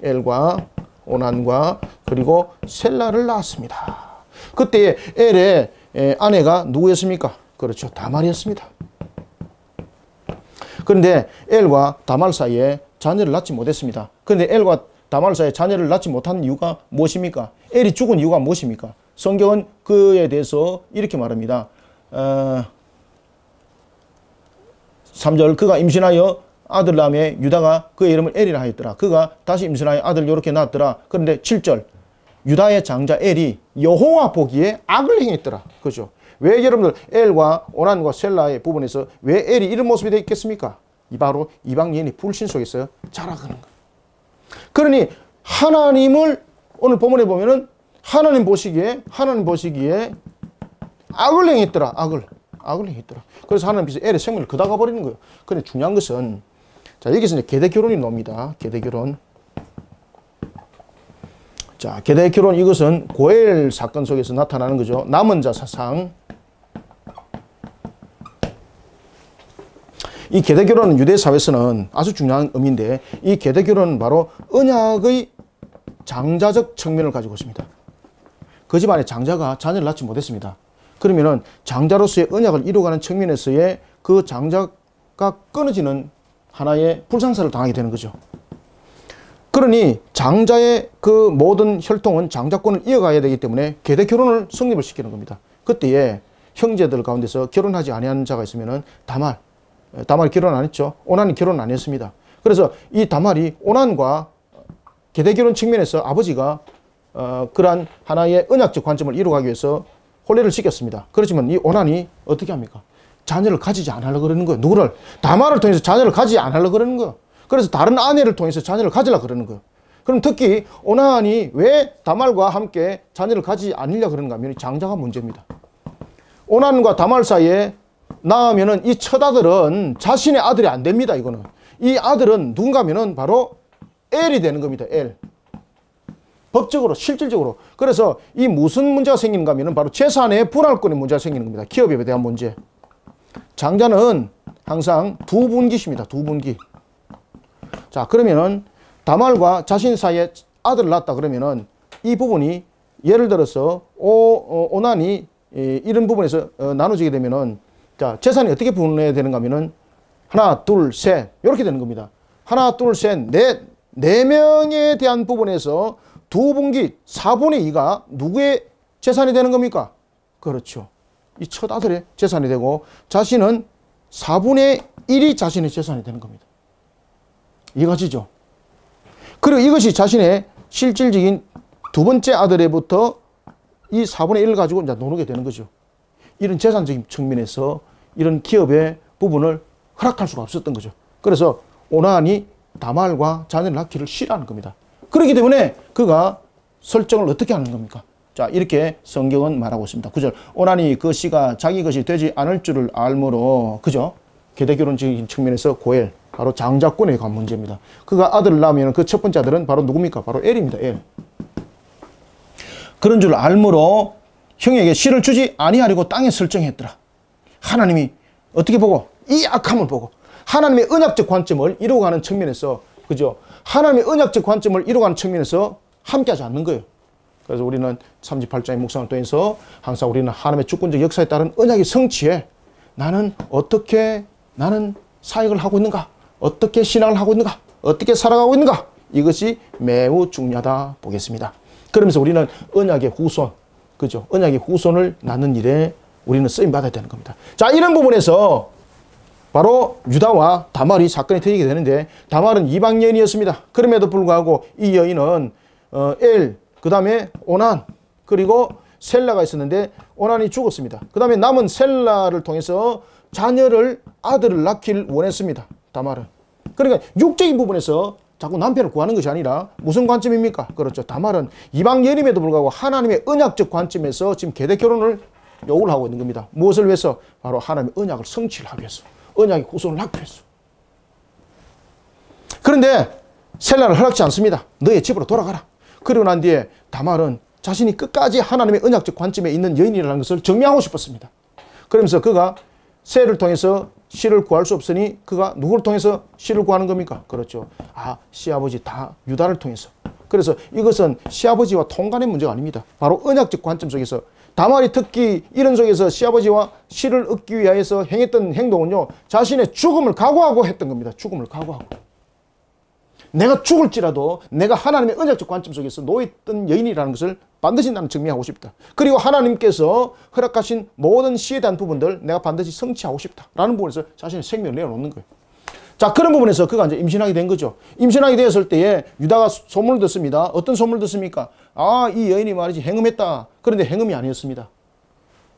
엘과 오난과 그리고 셀라를 낳았습니다. 그때 엘의 아내가 누구였습니까? 그렇죠. 다말이었습니다. 그런데 엘과 다말 사이에 자녀를 낳지 못했습니다. 그런데 엘과 다말 사이에 자녀를 낳지 못한 이유가 무엇입니까? 엘이 죽은 이유가 무엇입니까? 성경은 그에 대해서 이렇게 말합니다. 3절 그가 임신하여 아들 낳음에 유다가 그의 이름을 엘이라 하였더라. 그가 다시 임신하여 아들 요렇게 낳았더라. 그런데 7절 유다의 장자 엘이 여호와 보기에 악을 행했더라. 그죠? 왜 여러분들 엘과 오난과 셀라의 부분에서 왜 엘이 이런 모습이 되어 있겠습니까? 이 바로 이방 여인이 불신 속에서 자라가는 거예요. 그러니 하나님을 오늘 본문에 보면은 하나님 보시기에 악을 행했더라. 악을 행했더라. 그래서 하나님께서 엘의 생명을 그다가 버리는 거예요. 그런데 중요한 것은 자 여기서 이제 계대 결혼이 나옵니다. 계대 결혼. 자 계대 결혼 이것은 고엘 사건 속에서 나타나는 거죠. 남은 자 사상. 이 계대 결혼은 유대 사회에서는 아주 중요한 의미인데 이 계대 결혼은 바로 언약의 장자적 측면을 가지고 있습니다. 그 집안에 장자가 자녀를 낳지 못했습니다. 그러면은 장자로서의 언약을 이루어가는 측면에서의 그 장자가 끊어지는 하나의 불상사를 당하게 되는 거죠. 그러니 장자의 그 모든 혈통은 장자권을 이어가야 되기 때문에 계대 결혼을 성립을 시키는 겁니다. 그때에 형제들 가운데서 결혼하지 아니하는 자가 있으면은 다말이 결혼 안 했죠. 오난이 결혼 안 했습니다. 그래서 이 다말이 오난과 계대 결혼 측면에서 아버지가 그러한 하나의 언약적 관점을 이루어가기 위해서 혼례를 시켰습니다. 그렇지만 이 오난이 어떻게 합니까? 자녀를 가지지 않으려고 그러는 거예요. 누구를? 다말을 통해서 자녀를 가지지 않으려고 그러는 거예요. 그래서 다른 아내를 통해서 자녀를 가지려고 그러는 거예요. 그럼 특히 오난이 왜 다말과 함께 자녀를 가지지 않으려고 그러는가 하면 장자가 문제입니다. 오난과 다말 사이에 낳으면은 이 첫 아들은 자신의 아들이 안 됩니다. 이거는. 이 아들은 누군가 하면은 바로 엘이 되는 겁니다. 엘. 법적으로, 실질적으로. 그래서 이 무슨 문제가 생기는가 하면은 바로 재산의 분할권의 문제가 생기는 겁니다. 기업에 대한 문제. 장자는 항상 두 분기십니다. 두 분기. 자, 그러면은 다말과 자신 사이에 아들을 낳았다 그러면은 이 부분이 예를 들어서 오난이 이런 부분에서 나눠지게 되면은 자, 재산이 어떻게 분해야 되는가 하면은 하나, 둘, 셋 이렇게 되는 겁니다. 하나, 둘, 셋, 넷, 네 명에 대한 부분에서 두 분기 4분의 2가 누구의 재산이 되는 겁니까? 그렇죠. 이 첫 아들의 재산이 되고 자신은 4분의 1이 자신의 재산이 되는 겁니다. 이해가시죠? 그리고 이것이 자신의 실질적인 두 번째 아들에부터 이 4분의 1을 가지고 이제 나누게 되는 거죠. 이런 재산적인 측면에서 이런 기업의 부분을 허락할 수가 없었던 거죠. 그래서 오난이 다말과 자녀를 낳기를 싫어하는 겁니다. 그렇기 때문에 그가 설정을 어떻게 하는 겁니까? 자, 이렇게 성경은 말하고 있습니다. 9절. 오난이 그 씨가 자기 것이 되지 않을 줄을 알므로, 그죠? 계대결혼적인 측면에서 고엘, 바로 장자권에 관한 문제입니다. 그가 아들을 낳으면 그 첫 번째 아들은 바로 누굽니까? 바로 엘입니다. 엘. 그런 줄 알므로 형에게 씨를 주지 아니하려고 땅에 설정했더라. 하나님이 어떻게 보고? 이 악함을 보고 하나님의 언약적 관점을 이루어가는 측면에서, 그죠? 하나님의 언약적 관점을 이루어가는 측면에서 함께하지 않는 거예요. 그래서 우리는 38장의 묵상을 통해서 항상 우리는 하나님의 주권적 역사에 따른 언약의 성취에 나는 어떻게 나는 사역을 하고 있는가? 어떻게 신앙을 하고 있는가? 어떻게 살아가고 있는가? 이것이 매우 중요하다 보겠습니다. 그러면서 우리는 언약의 후손, 그죠? 언약의 후손을 낳는 일에 우리는 쓰임 받아야 되는 겁니다. 자, 이런 부분에서 바로 유다와 다말이 사건이 터지게 되는데, 다말은 이방 여인이었습니다. 그럼에도 불구하고 이 여인은 엘, 그 다음에 오난, 그리고 셀라가 있었는데 오난이 죽었습니다. 그 다음에 남은 셀라를 통해서 아들을 낳기를 원했습니다. 다말은. 그러니까 육적인 부분에서 자꾸 남편을 구하는 것이 아니라 무슨 관점입니까? 그렇죠. 다말은 이방 여인임에도 불구하고 하나님의 언약적 관점에서 지금 계대 결혼을 요구를 하고 있는 겁니다. 무엇을 위해서? 바로 하나님의 언약을 성취를 하기 위해서. 언약의 후손을 낳기 위해서. 그런데 셀라는 허락지 않습니다. 너의 집으로 돌아가라. 그러고 난 뒤에 다말은 자신이 끝까지 하나님의 언약적 관점에 있는 여인이라는 것을 증명하고 싶었습니다. 그러면서 그가 세를 통해서 씨를 구할 수 없으니 그가 누구를 통해서 씨를 구하는 겁니까? 그렇죠. 시아버지 다 유다를 통해서. 그래서 이것은 시아버지와 통관의 문제가 아닙니다. 바로 언약적 관점 속에서 다말이 특히 이런 속에서 시아버지와 씨를 얻기 위하여서 행했던 행동은요, 자신의 죽음을 각오하고 했던 겁니다. 죽음을 각오하고. 내가 죽을지라도 내가 하나님의 언약적 관점 속에서 놓였던 여인이라는 것을 반드시 나는 증명하고 싶다. 그리고 하나님께서 허락하신 모든 시에 대한 부분들 내가 반드시 성취하고 싶다라는 부분에서 자신의 생명을 내어놓는 거예요. 자, 그런 부분에서 그가 이제 임신하게 된 거죠. 임신하게 되었을 때에 유다가 소문을 듣습니다. 어떤 소문을 듣습니까? 이 여인이 말이지 행음했다. 그런데 행음이 아니었습니다.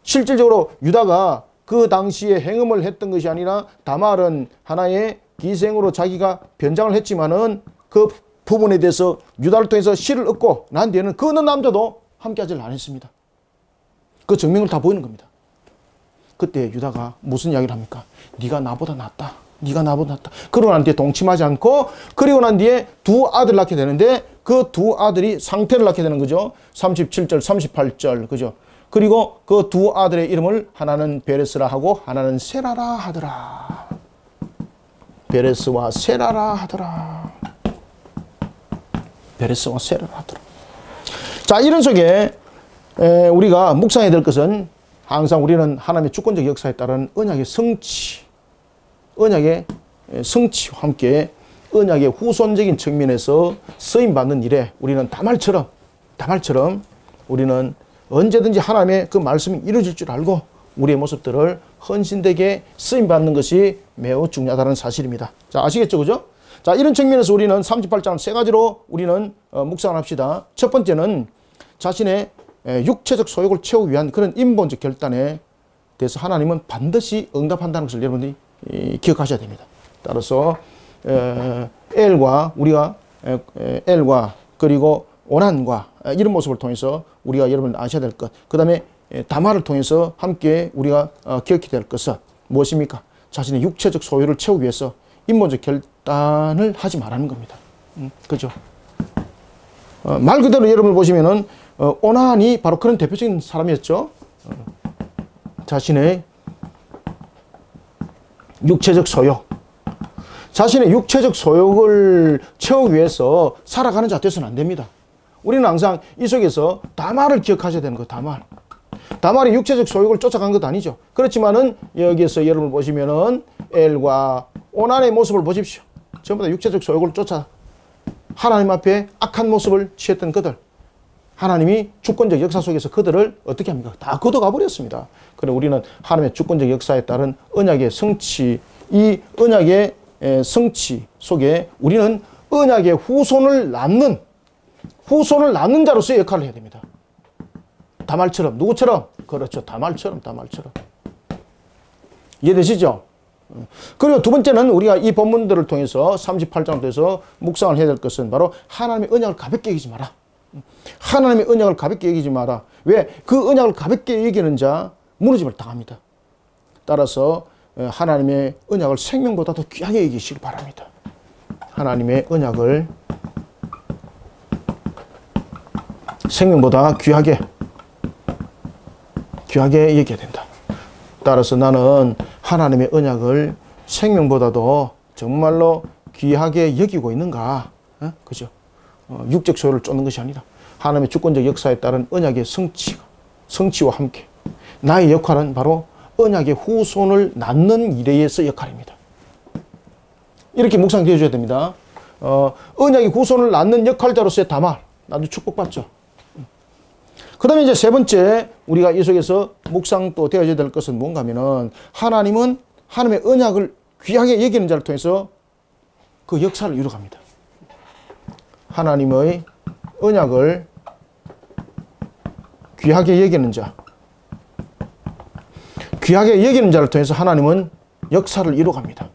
실질적으로 유다가 그 당시에 행음을 했던 것이 아니라 다말은 하나의 기생으로 자기가 변장을 했지만은 그 부분에 대해서 유다를 통해서 씨를 얻고 난 뒤에는 그 어느 남자도 함께하지를 않았습니다. 그 증명을 다 보이는 겁니다. 그때 유다가 무슨 이야기를 합니까? 네가 나보다 낫다. 네가 나보다 낫다. 그러고 난 뒤에 동침하지 않고, 그리고 난 뒤에 두 아들을 낳게 되는데 그 두 아들이 상태를 낳게 되는 거죠. 37절, 38절, 그죠? 그리고 그 두 아들의 이름을 하나는 베레스라 하고 하나는 세라라 하더라. 베레스와 세라라 하더라. 베레스와 세라라 하더라. 자, 이런 속에 우리가 묵상해야 될 것은 항상 우리는 하나님의 주권적 역사에 따른 언약의 성취와 함께 언약의 후손적인 측면에서 쓰임받는 일에 우리는 다말처럼 우리는 언제든지 하나님의 그 말씀이 이루어질 줄 알고 우리의 모습들을 헌신되게 쓰임받는 것이 매우 중요하다는 사실입니다. 자, 아시겠죠? 그죠? 자, 이런 측면에서 우리는 38장을 세 가지로 우리는 묵상을 합시다. 첫 번째는 자신의 육체적 소욕을 채우기 위한 그런 인본적 결단에 대해서 하나님은 반드시 응답한다는 것을 여러분들이 기억하셔야 됩니다. 따라서 엘과 그리고 오난과 이런 모습을 통해서 우리가 여러분 아셔야 될 것, 그 다음에 다말을 통해서 함께 우리가 기억해야 될 것은 무엇입니까? 자신의 육체적 소유를 채우기 위해서 인본적 결단을 하지 말라는 겁니다. 그죠? 말 그대로 여러분 보시면은 오난이 바로 그런 대표적인 사람이었죠. 자신의 육체적 소욕, 자신의 육체적 소욕을 채우기 위해서 살아가는 자 되어서는 안 됩니다. 우리는 항상 이 속에서 다말을 기억하셔야 되는 거예요. 다말이 육체적 소욕을 쫓아간 것도 아니죠. 그렇지만은 여기에서 여러분 보시면은 엘과 오난의 모습을 보십시오. 전부 다 육체적 소욕을 쫓아 하나님 앞에 악한 모습을 취했던 그들, 하나님이 주권적 역사 속에서 그들을 어떻게 합니까? 다 걷어가 버렸습니다. 그래 우리는 하나님의 주권적 역사에 따른 언약의 성취, 이 언약의 성취 속에 우리는 언약의 후손을 낳는 자로서의 역할을 해야 됩니다. 다말처럼. 누구처럼? 그렇죠. 다말처럼. 이해되시죠? 그리고 두 번째는 우리가 이 본문들을 통해서 38장을 통해서 묵상을 해야 될 것은 바로 하나님의 언약을 가볍게 여기지 마라. 하나님의 언약을 가볍게 여기지 마라. 왜? 그 언약을 가볍게 여기는 자 무너짐을 당합니다. 따라서 하나님의 언약을 생명보다도 귀하게 여기시기 바랍니다. 하나님의 언약을 생명보다 귀하게 여겨야 된다. 따라서 나는 하나님의 언약을 생명보다도 정말로 귀하게 여기고 있는가? 그죠? 육적 소유를 쫓는 것이 아니라 하나님의 주권적 역사에 따른 언약의 성취와 함께 나의 역할은 바로 언약의 후손을 낳는 일에서 역할입니다. 이렇게 묵상되어 줘야 됩니다. 언약의 후손을 낳는 역할자로서의 다말, 나도 축복받죠. 그 다음에 이제 세 번째 우리가 이 속에서 묵상 또 되어야 될 것은 뭔가 하면은 하나님은 하나님의 언약을 귀하게 여기는 자를 통해서 그 역사를 이루어갑니다. 하나님의 언약을 귀하게 여기는 자, 귀하게 여기는 자를 통해서 하나님은 역사를 이루어갑니다.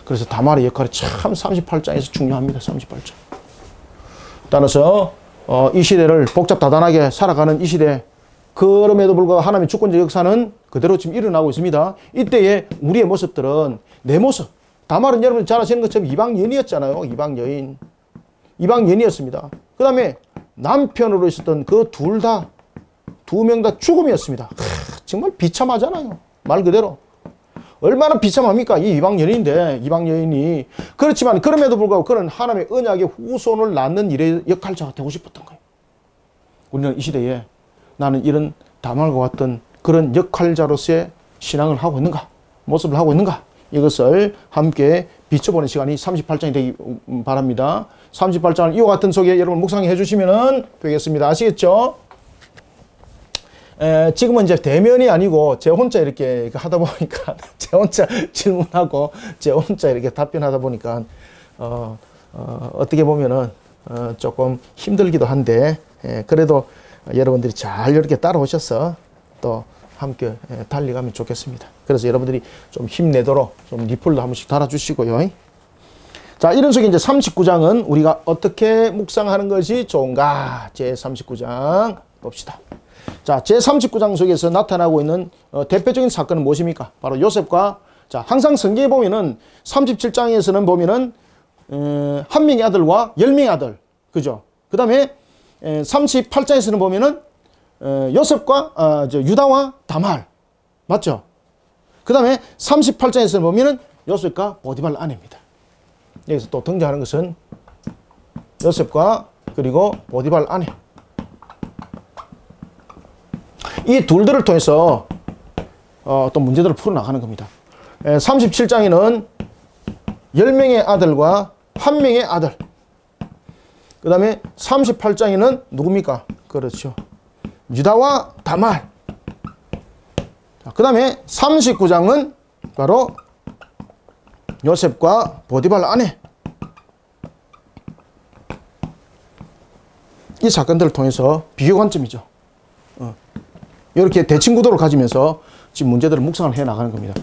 그래서 다말의 역할이 참 38장에서 중요합니다. 38장. 따라서 이 시대를 복잡다단하게 살아가는 이 시대, 그럼에도 불구하고 하나님의 주권적 역사는 그대로 지금 일어나고 있습니다. 이때의 우리의 모습들은 내 모습, 다말은 여러분 잘 아시는 것처럼 이방 여인이었잖아요. 이방 이방 연이었습니다. 그 다음에 남편으로 있었던 그 두 명 다 죽음이었습니다. 정말 비참하잖아요. 말 그대로. 얼마나 비참합니까? 이 이방 여인인데, 이방 여인이. 그렇지만 그럼에도 불구하고 그는 하나님의 언약의 후손을 낳는 일의 역할자가 되고 싶었던 거예요. 우리는 이 시대에 나는 이런 다말과 같은 그런 역할자로서의 신앙을 하고 있는가? 모습을 하고 있는가? 이것을 함께 비춰보는 시간이 38장이 되기 바랍니다. 38장을 이와 같은 속에 여러분 묵상해 주시면 되겠습니다. 아시겠죠? 지금은 이제 대면이 아니고 제 혼자 이렇게 하다 보니까 제 혼자 질문하고 제 혼자 이렇게 답변하다 보니까 어떻게 보면은 조금 힘들기도 한데 그래도 여러분들이 잘 이렇게 따라오셔서 또 함께 달려가면 좋겠습니다. 그래서 여러분들이 좀 힘내도록 좀 리플도 한 번씩 달아주시고요. 자, 이런 속에 이제 39장은 우리가 어떻게 묵상하는 것이 좋은가? 제 39장 봅시다. 자, 제 39장 속에서 나타나고 있는 대표적인 사건은 무엇입니까? 바로 요셉과, 자, 항상 성경에 보면은 37장에서는 보면은 한 명의 아들과 10명의 아들, 그죠? 그 다음에 38장에서는 보면은 요셉과 유다와 다말, 맞죠? 그 다음에 38장에서는 보면은 요셉과 보디발 아내입니다. 여기서 또 등장하는 것은 요셉과 그리고 보디발 아내. 이 둘들을 통해서 또 문제들을 풀어나가는 겁니다. 37장에는 10명의 아들과 1명의 아들. 그 다음에 38장에는 누굽니까? 그렇죠. 유다와 다말. 그 다음에 39장은 바로 요셉과 보디발 아내. 이 사건들을 통해서 비교 관점이죠. 이렇게 대칭구도를 가지면서 지금 문제들을 묵상을 해 나가는 겁니다.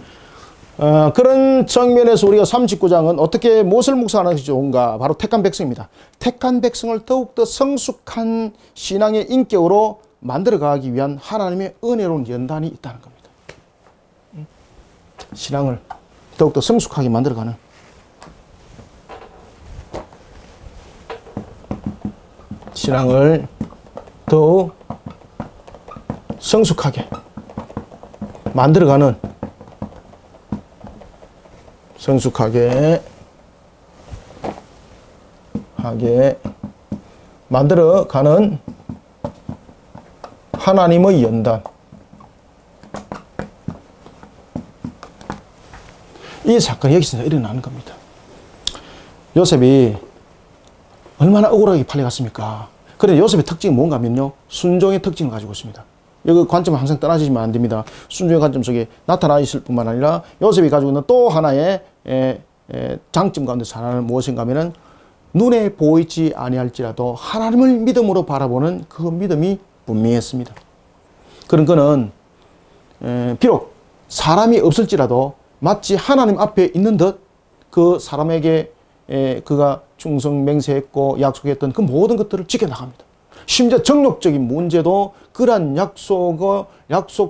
그런 측면에서 우리가 39장은 어떻게 무엇을 묵상하는 것이 좋은가? 바로 택한 백성입니다. 택한 백성을 더욱더 성숙한 신앙의 인격으로 만들어가기 위한 하나님의 은혜로운 연단이 있다는 겁니다. 신앙을 더욱더 성숙하게 만들어가는. 신앙을 더욱 성숙하게 만들어가는, 성숙하게 만들어가는 하나님의 연단. 이 사건이 여기서 일어나는 겁니다. 요셉이 얼마나 억울하게 팔려갔습니까? 그런데 요셉의 특징이 뭔가 하면요, 순종의 특징을 가지고 있습니다. 여기 관점을 항상 떠나시면 안 됩니다. 순종의 관점 속에 나타나 있을 뿐만 아니라 요셉이 가지고 있는 또 하나의 장점 가운데서 하나는 무엇인가 하면은 눈에 보이지 아니할지라도 하나님을 믿음으로 바라보는 그 믿음이 분명했습니다. 그런 그는 비록 사람이 없을지라도 마치 하나님 앞에 있는 듯 그 사람에게 그가 충성 맹세했고 약속했던 그 모든 것들을 지켜나갑니다. 심지어 정욕적인 문제도 그러한 약속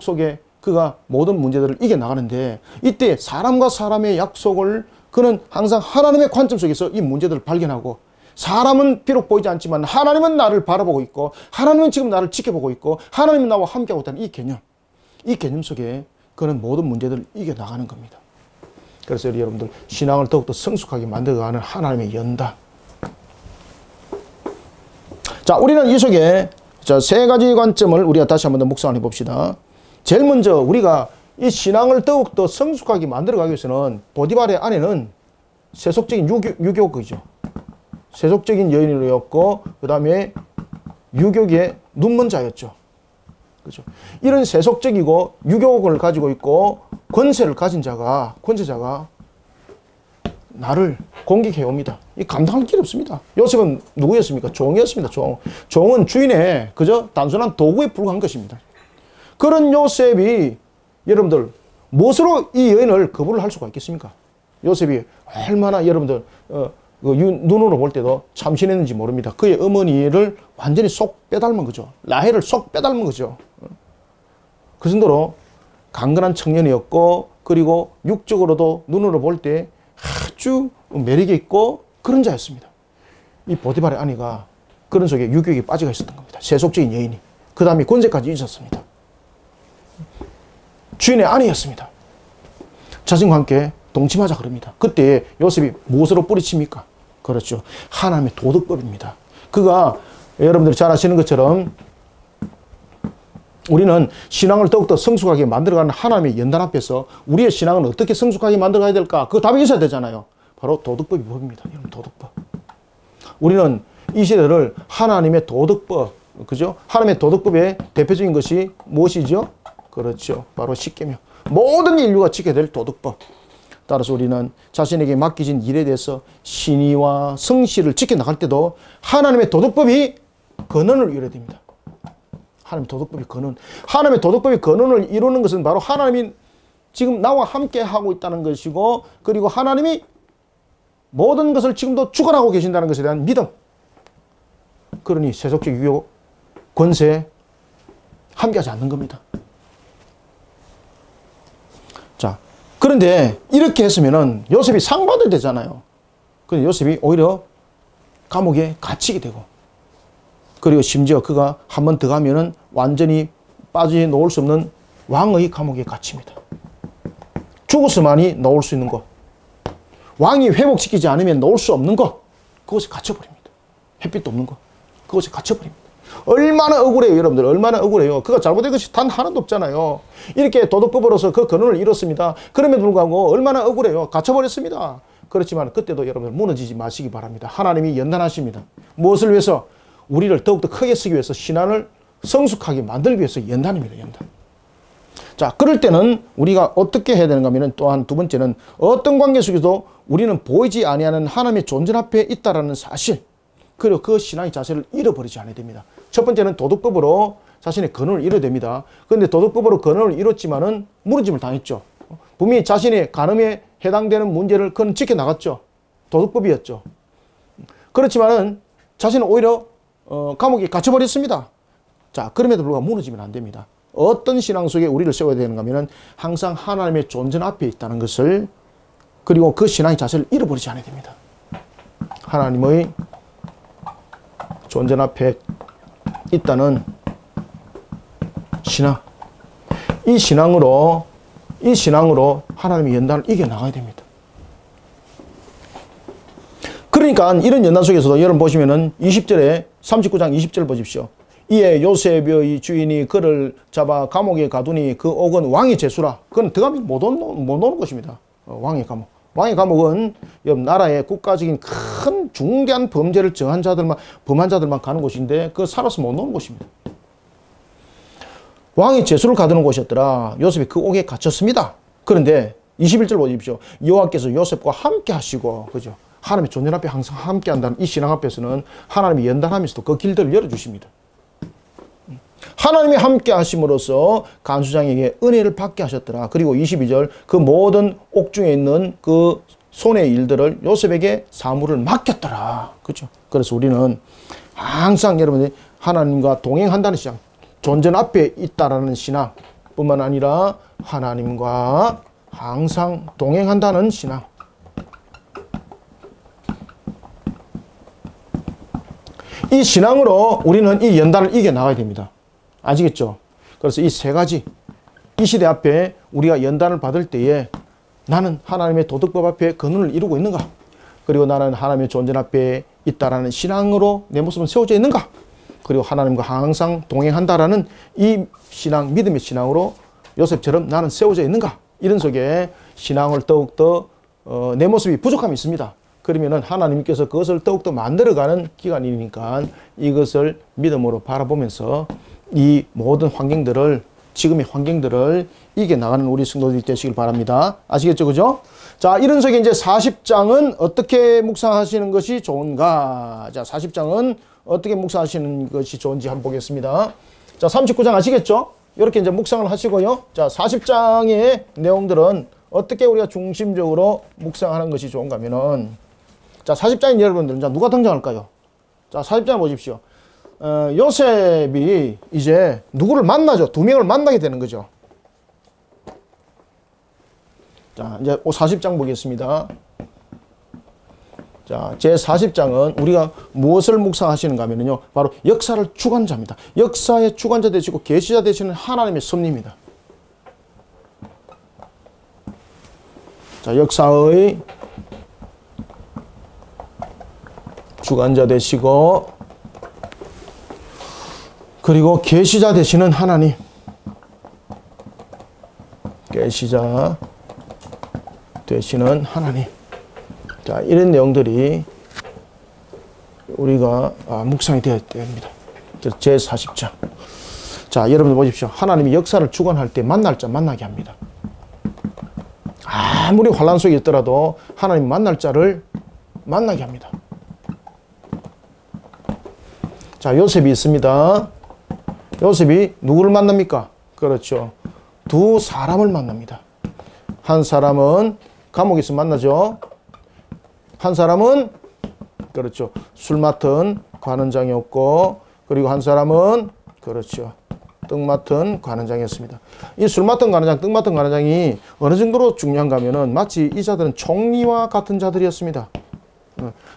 속에 그가 모든 문제들을 이겨나가는데, 이때 사람과 사람의 약속을 그는 항상 하나님의 관점 속에서 이 문제들을 발견하고, 사람은 비록 보이지 않지만 하나님은 나를 바라보고 있고 하나님은 지금 나를 지켜보고 있고 하나님은 나와 함께하고 있다는 이 개념 속에 그는 모든 문제들을 이겨나가는 겁니다. 그래서 여러분들 신앙을 더욱더 성숙하게 만들어가는 하나님의 연단. 자, 우리는 이 속에 세 가지 관점을 우리가 다시 한번 더 묵상을 해봅시다. 제일 먼저 우리가 이 신앙을 더욱더 성숙하게 만들어가기 위해서는 보디발의 아내는 세속적인 유교이죠. 세속적인 여인이었고 그 다음에 유교계의 눈먼자였죠. 그렇죠. 이런 세속적이고 유교를 가지고 있고 권세를 가진 권세자가 나를 공격해 옵니다. 이 감당할 길이 없습니다. 요셉은 누구였습니까? 종이었습니다. 종은 주인의 그저 단순한 도구에 불과한 것입니다. 그런 요셉이 여러분들 무엇으로 이 여인을 거부를 할 수가 있겠습니까? 요셉이 얼마나 여러분들 눈으로 볼 때도 참신했는지 모릅니다. 그의 어머니를 완전히 쏙 빼닮은 거죠. 라헬을 쏙 빼닮은 거죠. 그 정도로 강건한 청년이었고, 그리고 육적으로도 눈으로 볼 때 아주 매력이 있고 그런 자였습니다. 이 보디발의 아내가 그런 속에 유혹에 빠져가 있었던 겁니다. 세속적인 여인이. 그 다음에 권세까지 있었습니다. 주인의 아내였습니다. 자신과 함께 동침하자 그럽니다. 그때 요셉이 무엇으로 뿌리칩니까? 그렇죠. 하나님의 도덕법입니다. 그가 여러분들이 잘 아시는 것처럼 우리는 신앙을 더욱더 성숙하게 만들어가는 하나님의 연단 앞에서 우리의 신앙을 어떻게 성숙하게 만들어가야 될까? 그 답이 있어야 되잖아요. 바로 도덕법이 법입니다. 여러분, 도덕법. 우리는 이 시대를 하나님의 도덕법, 그죠? 하나님의 도덕법의 대표적인 것이 무엇이죠? 그렇죠. 바로 십계명. 모든 인류가 지켜야 될 도덕법. 따라서 우리는 자신에게 맡겨진 일에 대해서 신의와 성실을 지켜나갈 때도 하나님의 도덕법이 근원을 이뤄야 됩니다. 하나님의 도덕법이 근원. 하나님의 도덕법이 근원을 이루는 것은 바로 하나님이 지금 나와 함께 하고 있다는 것이고, 그리고 하나님이 모든 것을 지금도 주관하고 계신다는 것에 대한 믿음. 그러니 세속적 유혹, 권세 함께하지 않는 겁니다. 자, 그런데 이렇게 했으면은 요셉이 상 받을 되잖아요. 그런데 요셉이 오히려 감옥에 갇히게 되고, 그리고 심지어 그가 한 번 더 가면은 완전히 빠져나올 수 없는 왕의 감옥에 갇힙니다. 죽어서만이 나올 수 있는 곳. 왕이 회복시키지 않으면 나올 수 없는 곳. 그곳에 갇혀버립니다. 햇빛도 없는 곳. 그곳에 갇혀버립니다. 얼마나 억울해요, 여러분들. 얼마나 억울해요. 그가 잘못된 것이 단 하나도 없잖아요. 이렇게 도덕법으로서 그 근원을 이뤘습니다. 그럼에도 불구하고 얼마나 억울해요. 갇혀버렸습니다. 그렇지만 그때도 여러분들 무너지지 마시기 바랍니다. 하나님이 연단하십니다. 무엇을 위해서? 우리를 더욱더 크게 쓰기 위해서, 신앙을 성숙하게 만들기 위해서 연단입니다. 연단. 자, 그럴 때는 우리가 어떻게 해야 되는가 하면, 또한 두 번째는 어떤 관계 속에서도 우리는 보이지 아니하는 하나님의 존재 앞에 있다라는 사실, 그리고 그 신앙의 자세를 잃어버리지 않아야 됩니다. 첫 번째는 도덕법으로 자신의 근원을 이뤄야 됩니다. 그런데 도덕법으로 근원을 이뤘지만은 무너짐을 당했죠. 분명히 자신의 간음에 해당되는 문제를 그는 지켜나갔죠. 도덕법이었죠. 그렇지만은 자신은 오히려 감옥에 갇혀버렸습니다. 자, 그럼에도 불구하고 무너지면 안 됩니다. 어떤 신앙 속에 우리를 세워야 되는가 하면 항상 하나님의 존재 앞에 있다는 것을, 그리고 그 신앙의 자세를 잃어버리지 않아야 됩니다. 하나님의 존재 앞에 있다는 신앙. 이 신앙으로 하나님의 연단을 이겨나가야 됩니다. 그러니까 이런 연단 속에서도 여러분 보시면은 20절에 39장 20절 보십시오. 이에 요셉의 주인이 그를 잡아 감옥에 가두니 그 옥은 왕의 죄수라. 그건 들어가면 못 오는 곳입니다. 왕의 감옥. 왕의 감옥은 나라의 국가적인 큰 중대한 범죄를 범한 자들만 가는 곳인데, 그 살아서 못 오는 곳입니다. 왕의 죄수를 가두는 곳이었더라. 요셉이 그 옥에 갇혔습니다. 그런데 21절 보십시오. 여호와께서 요셉과 함께 하시고, 그죠? 하나님의 존재 앞에 항상 함께 한다는 이 신앙 앞에서는 하나님이 연단하면서도 그 길들을 열어주십니다. 하나님이 함께 하심으로써 간수장에게 은혜를 받게 하셨더라. 그리고 22절, 그 모든 옥중에 있는 그 손의 일들을 요셉에게 사물을 맡겼더라. 그렇죠? 그래서 우리는 항상 여러분들이 하나님과 동행한다는 신앙, 존재 앞에 있다라는 신앙 뿐만 아니라 하나님과 항상 동행한다는 신앙. 이 신앙으로 우리는 이 연단을 이겨나가야 됩니다. 아시겠죠? 그래서 이 세 가지, 이 시대 앞에 우리가 연단을 받을 때에 나는 하나님의 도덕법 앞에 근원을 이루고 있는가? 그리고 나는 하나님의 존재 앞에 있다라는 신앙으로 내 모습은 세워져 있는가? 그리고 하나님과 항상 동행한다라는 이 신앙, 믿음의 신앙으로 요셉처럼 나는 세워져 있는가? 이런 속에 신앙을 더욱더 내 모습이 부족함이 있습니다. 그러면은 하나님께서 그것을 더욱더 만들어가는 기간이니까 이것을 믿음으로 바라보면서 이 모든 환경들을, 지금의 환경들을 이겨나가는 우리 성도들이 되시길 바랍니다. 아시겠죠? 그죠? 자, 이런 속에 이제 40장은 어떻게 묵상하시는 것이 좋은가? 자, 40장은 어떻게 묵상하시는 것이 좋은지 한번 보겠습니다. 자, 39장 아시겠죠? 이렇게 이제 묵상을 하시고요. 자, 40장의 내용들은 어떻게 우리가 중심적으로 묵상하는 것이 좋은가 하면은, 자, 40장인 여러분들, 자, 누가 등장할까요? 자, 40장 보십시오. 요셉이 이제 누구를 만나죠? 두 명을 만나게 되는 거죠. 자, 이제 40장 보겠습니다. 자, 제40장은 우리가 무엇을 묵상하시는가 하면요, 바로 역사를 주관자입니다. 역사의 주관자 되시고 계시자 되시는 하나님의 섭리입니다. 자, 역사의 주관자 되시고 그리고 계시자 되시는 하나님, 계시자 되시는 하나님. 자, 이런 내용들이 우리가 묵상이 되어야 됩니다. 제40장. 자, 여러분들 보십시오. 하나님이 역사를 주관할 때 만날 자 만나게 합니다. 아무리 환란 속에 있더라도 하나님 만날 자를 만나게 합니다. 자, 요셉이 있습니다. 요셉이 누구를 만납니까? 그렇죠. 두 사람을 만납니다. 한 사람은 감옥에 있으면 만나죠. 한 사람은 그렇죠. 술 맡은 관원장이었고, 그리고 한 사람은 그렇죠. 떡 맡은 관원장이었습니다. 이 술 맡은 관원장, 떡 맡은 관원장이 어느 정도로 중요한가 하면은 마치 이 자들은 총리와 같은 자들이었습니다.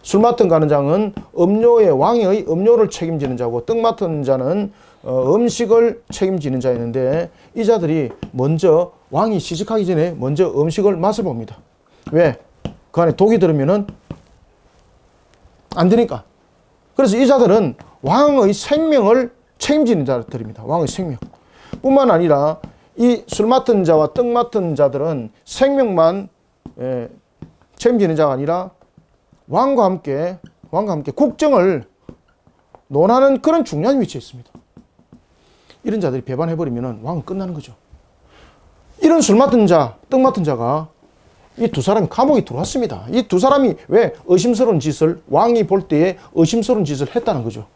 술 맡은 관원장은 왕의 음료를 책임지는 자고, 떡 맡은 자는 음식을 책임지는 자였는데, 이 자들이 먼저 왕이 시식하기 전에 먼저 음식을 맛을 봅니다. 왜? 그 안에 독이 들으면은 안 되니까. 그래서 이 자들은 왕의 생명을 책임지는 자들입니다. 왕의 생명. 뿐만 아니라 이 술 맡은 자와 떡 맡은 자들은 생명만 책임지는 자가 아니라 왕과 함께 국정을 논하는 그런 중요한 위치에 있습니다. 이런 자들이 배반해버리면 왕은 끝나는 거죠. 이런 술 맡은 자, 떡 맡은 자가 이 두 사람이 감옥에 들어왔습니다. 이 두 사람이 왜 의심스러운 짓을, 왕이 볼 때에 의심스러운 짓을 했다는 거죠.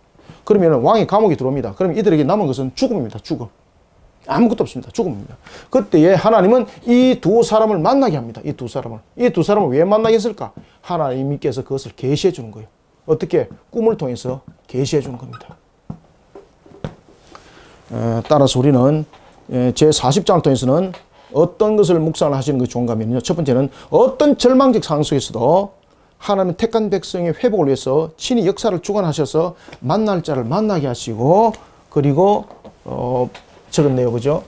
그러면 왕이 감옥에 들어옵니다. 그러면 이들에게 남은 것은 죽음입니다. 죽음. 아무것도 없습니다. 죽음입니다. 그때에 하나님은 이 두 사람을 만나게 합니다. 이 두 사람을 왜 만나게 했을까? 하나님께서 그것을 계시해 주는 거예요. 어떻게? 꿈을 통해서 계시해 주는 겁니다. 따라서 우리는 제40장을 통해서는 어떤 것을 묵상을 하시는 것이 좋은가 하면요, 첫 번째는 어떤 절망적 상황 속에서도 하나님은 택한 백성의 회복을 위해서 친히 역사를 주관하셔서 만날 자를 만나게 하시고, 그리고 적었네요, 그죠?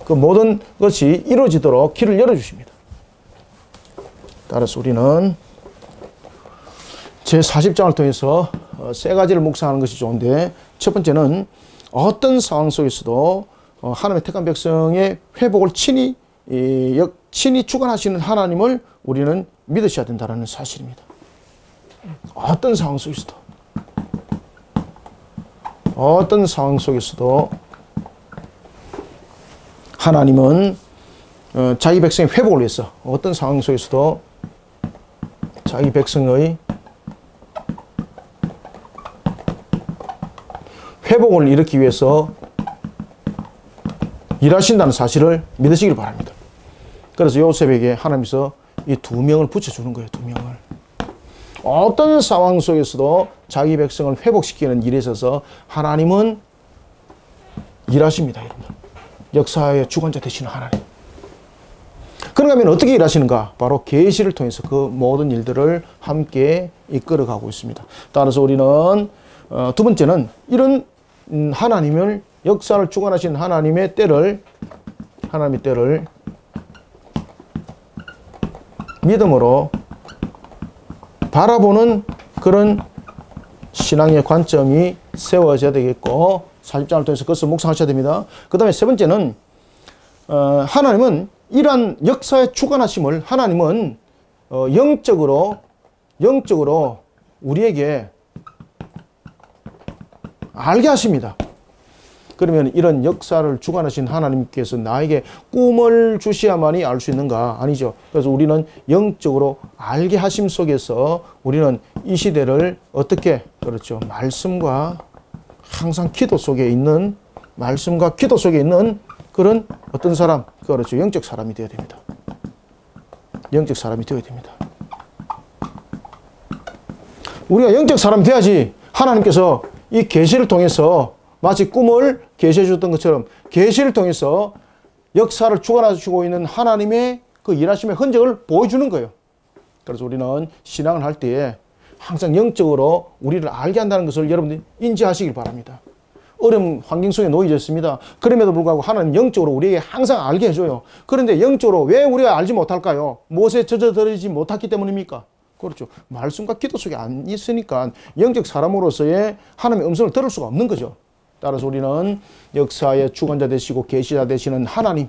그 모든 것이 이루어지도록 길을 열어주십니다. 따라서 우리는 제40장을 통해서 세 가지를 묵상하는 것이 좋은데, 첫 번째는 어떤 상황 속에서도 하나님의 택한 백성의 회복을 친히 주관하시는 하나님을 우리는 믿으셔야 된다는 사실입니다. 어떤 상황 속에서도 하나님은 자기 백성의 회복을 위해서, 어떤 상황 속에서도 자기 백성의 회복을 일으키기 위해서 일하신다는 사실을 믿으시길 바랍니다. 그래서 요셉에게 하나님께서 이 두 명을 붙여주는 거예요. 두 명을. 어떤 상황 속에서도 자기 백성을 회복시키는 일에 있어서 하나님은 일하십니다. 여러분. 역사의 주관자 되시는 하나님. 그런가 하면 어떻게 일하시는가? 바로 계시를 통해서 그 모든 일들을 함께 이끌어가고 있습니다. 따라서 우리는 두 번째는 이런 하나님을, 역사를 주관하신 하나님의 때를 믿음으로 바라보는 그런 신앙의 관점이 세워져야 되겠고, 40장을 통해서 그것을 묵상하셔야 됩니다. 그 다음에 세 번째는 하나님은 이러한 역사의 주관하심을 하나님은 영적으로 우리에게 알게 하십니다. 그러면 이런 역사를 주관하신 하나님께서 나에게 꿈을 주셔야만이 알 수 있는가? 아니죠. 그래서 우리는 영적으로 알게 하심 속에서 우리는 이 시대를 어떻게, 그렇죠, 말씀과 항상 기도 속에 있는, 말씀과 기도 속에 있는 그런 어떤 사람, 그렇죠, 영적 사람이 되어야 됩니다. 영적 사람이 되어야 됩니다. 우리가 영적 사람이 돼야지 하나님께서 이 계시를 통해서 마치 꿈을 계시해 줬던 것처럼 계시를 통해서 역사를 주관하시고 있는 하나님의 그 일하심의 흔적을 보여주는 거예요. 그래서 우리는 신앙을 할 때에 항상 영적으로 우리를 알게 한다는 것을 여러분들이 인지하시길 바랍니다. 어려운 환경 속에 놓여져 있습니다. 그럼에도 불구하고 하나님 영적으로 우리에게 항상 알게 해줘요. 그런데 영적으로 왜 우리가 알지 못할까요? 무엇에 젖어들지 못했기 때문입니까? 그렇죠. 말씀과 기도 속에 안 있으니까 영적 사람으로서의 하나님의 음성을 들을 수가 없는 거죠. 따라서 우리는 역사의 주관자 되시고 계시자 되시는 하나님,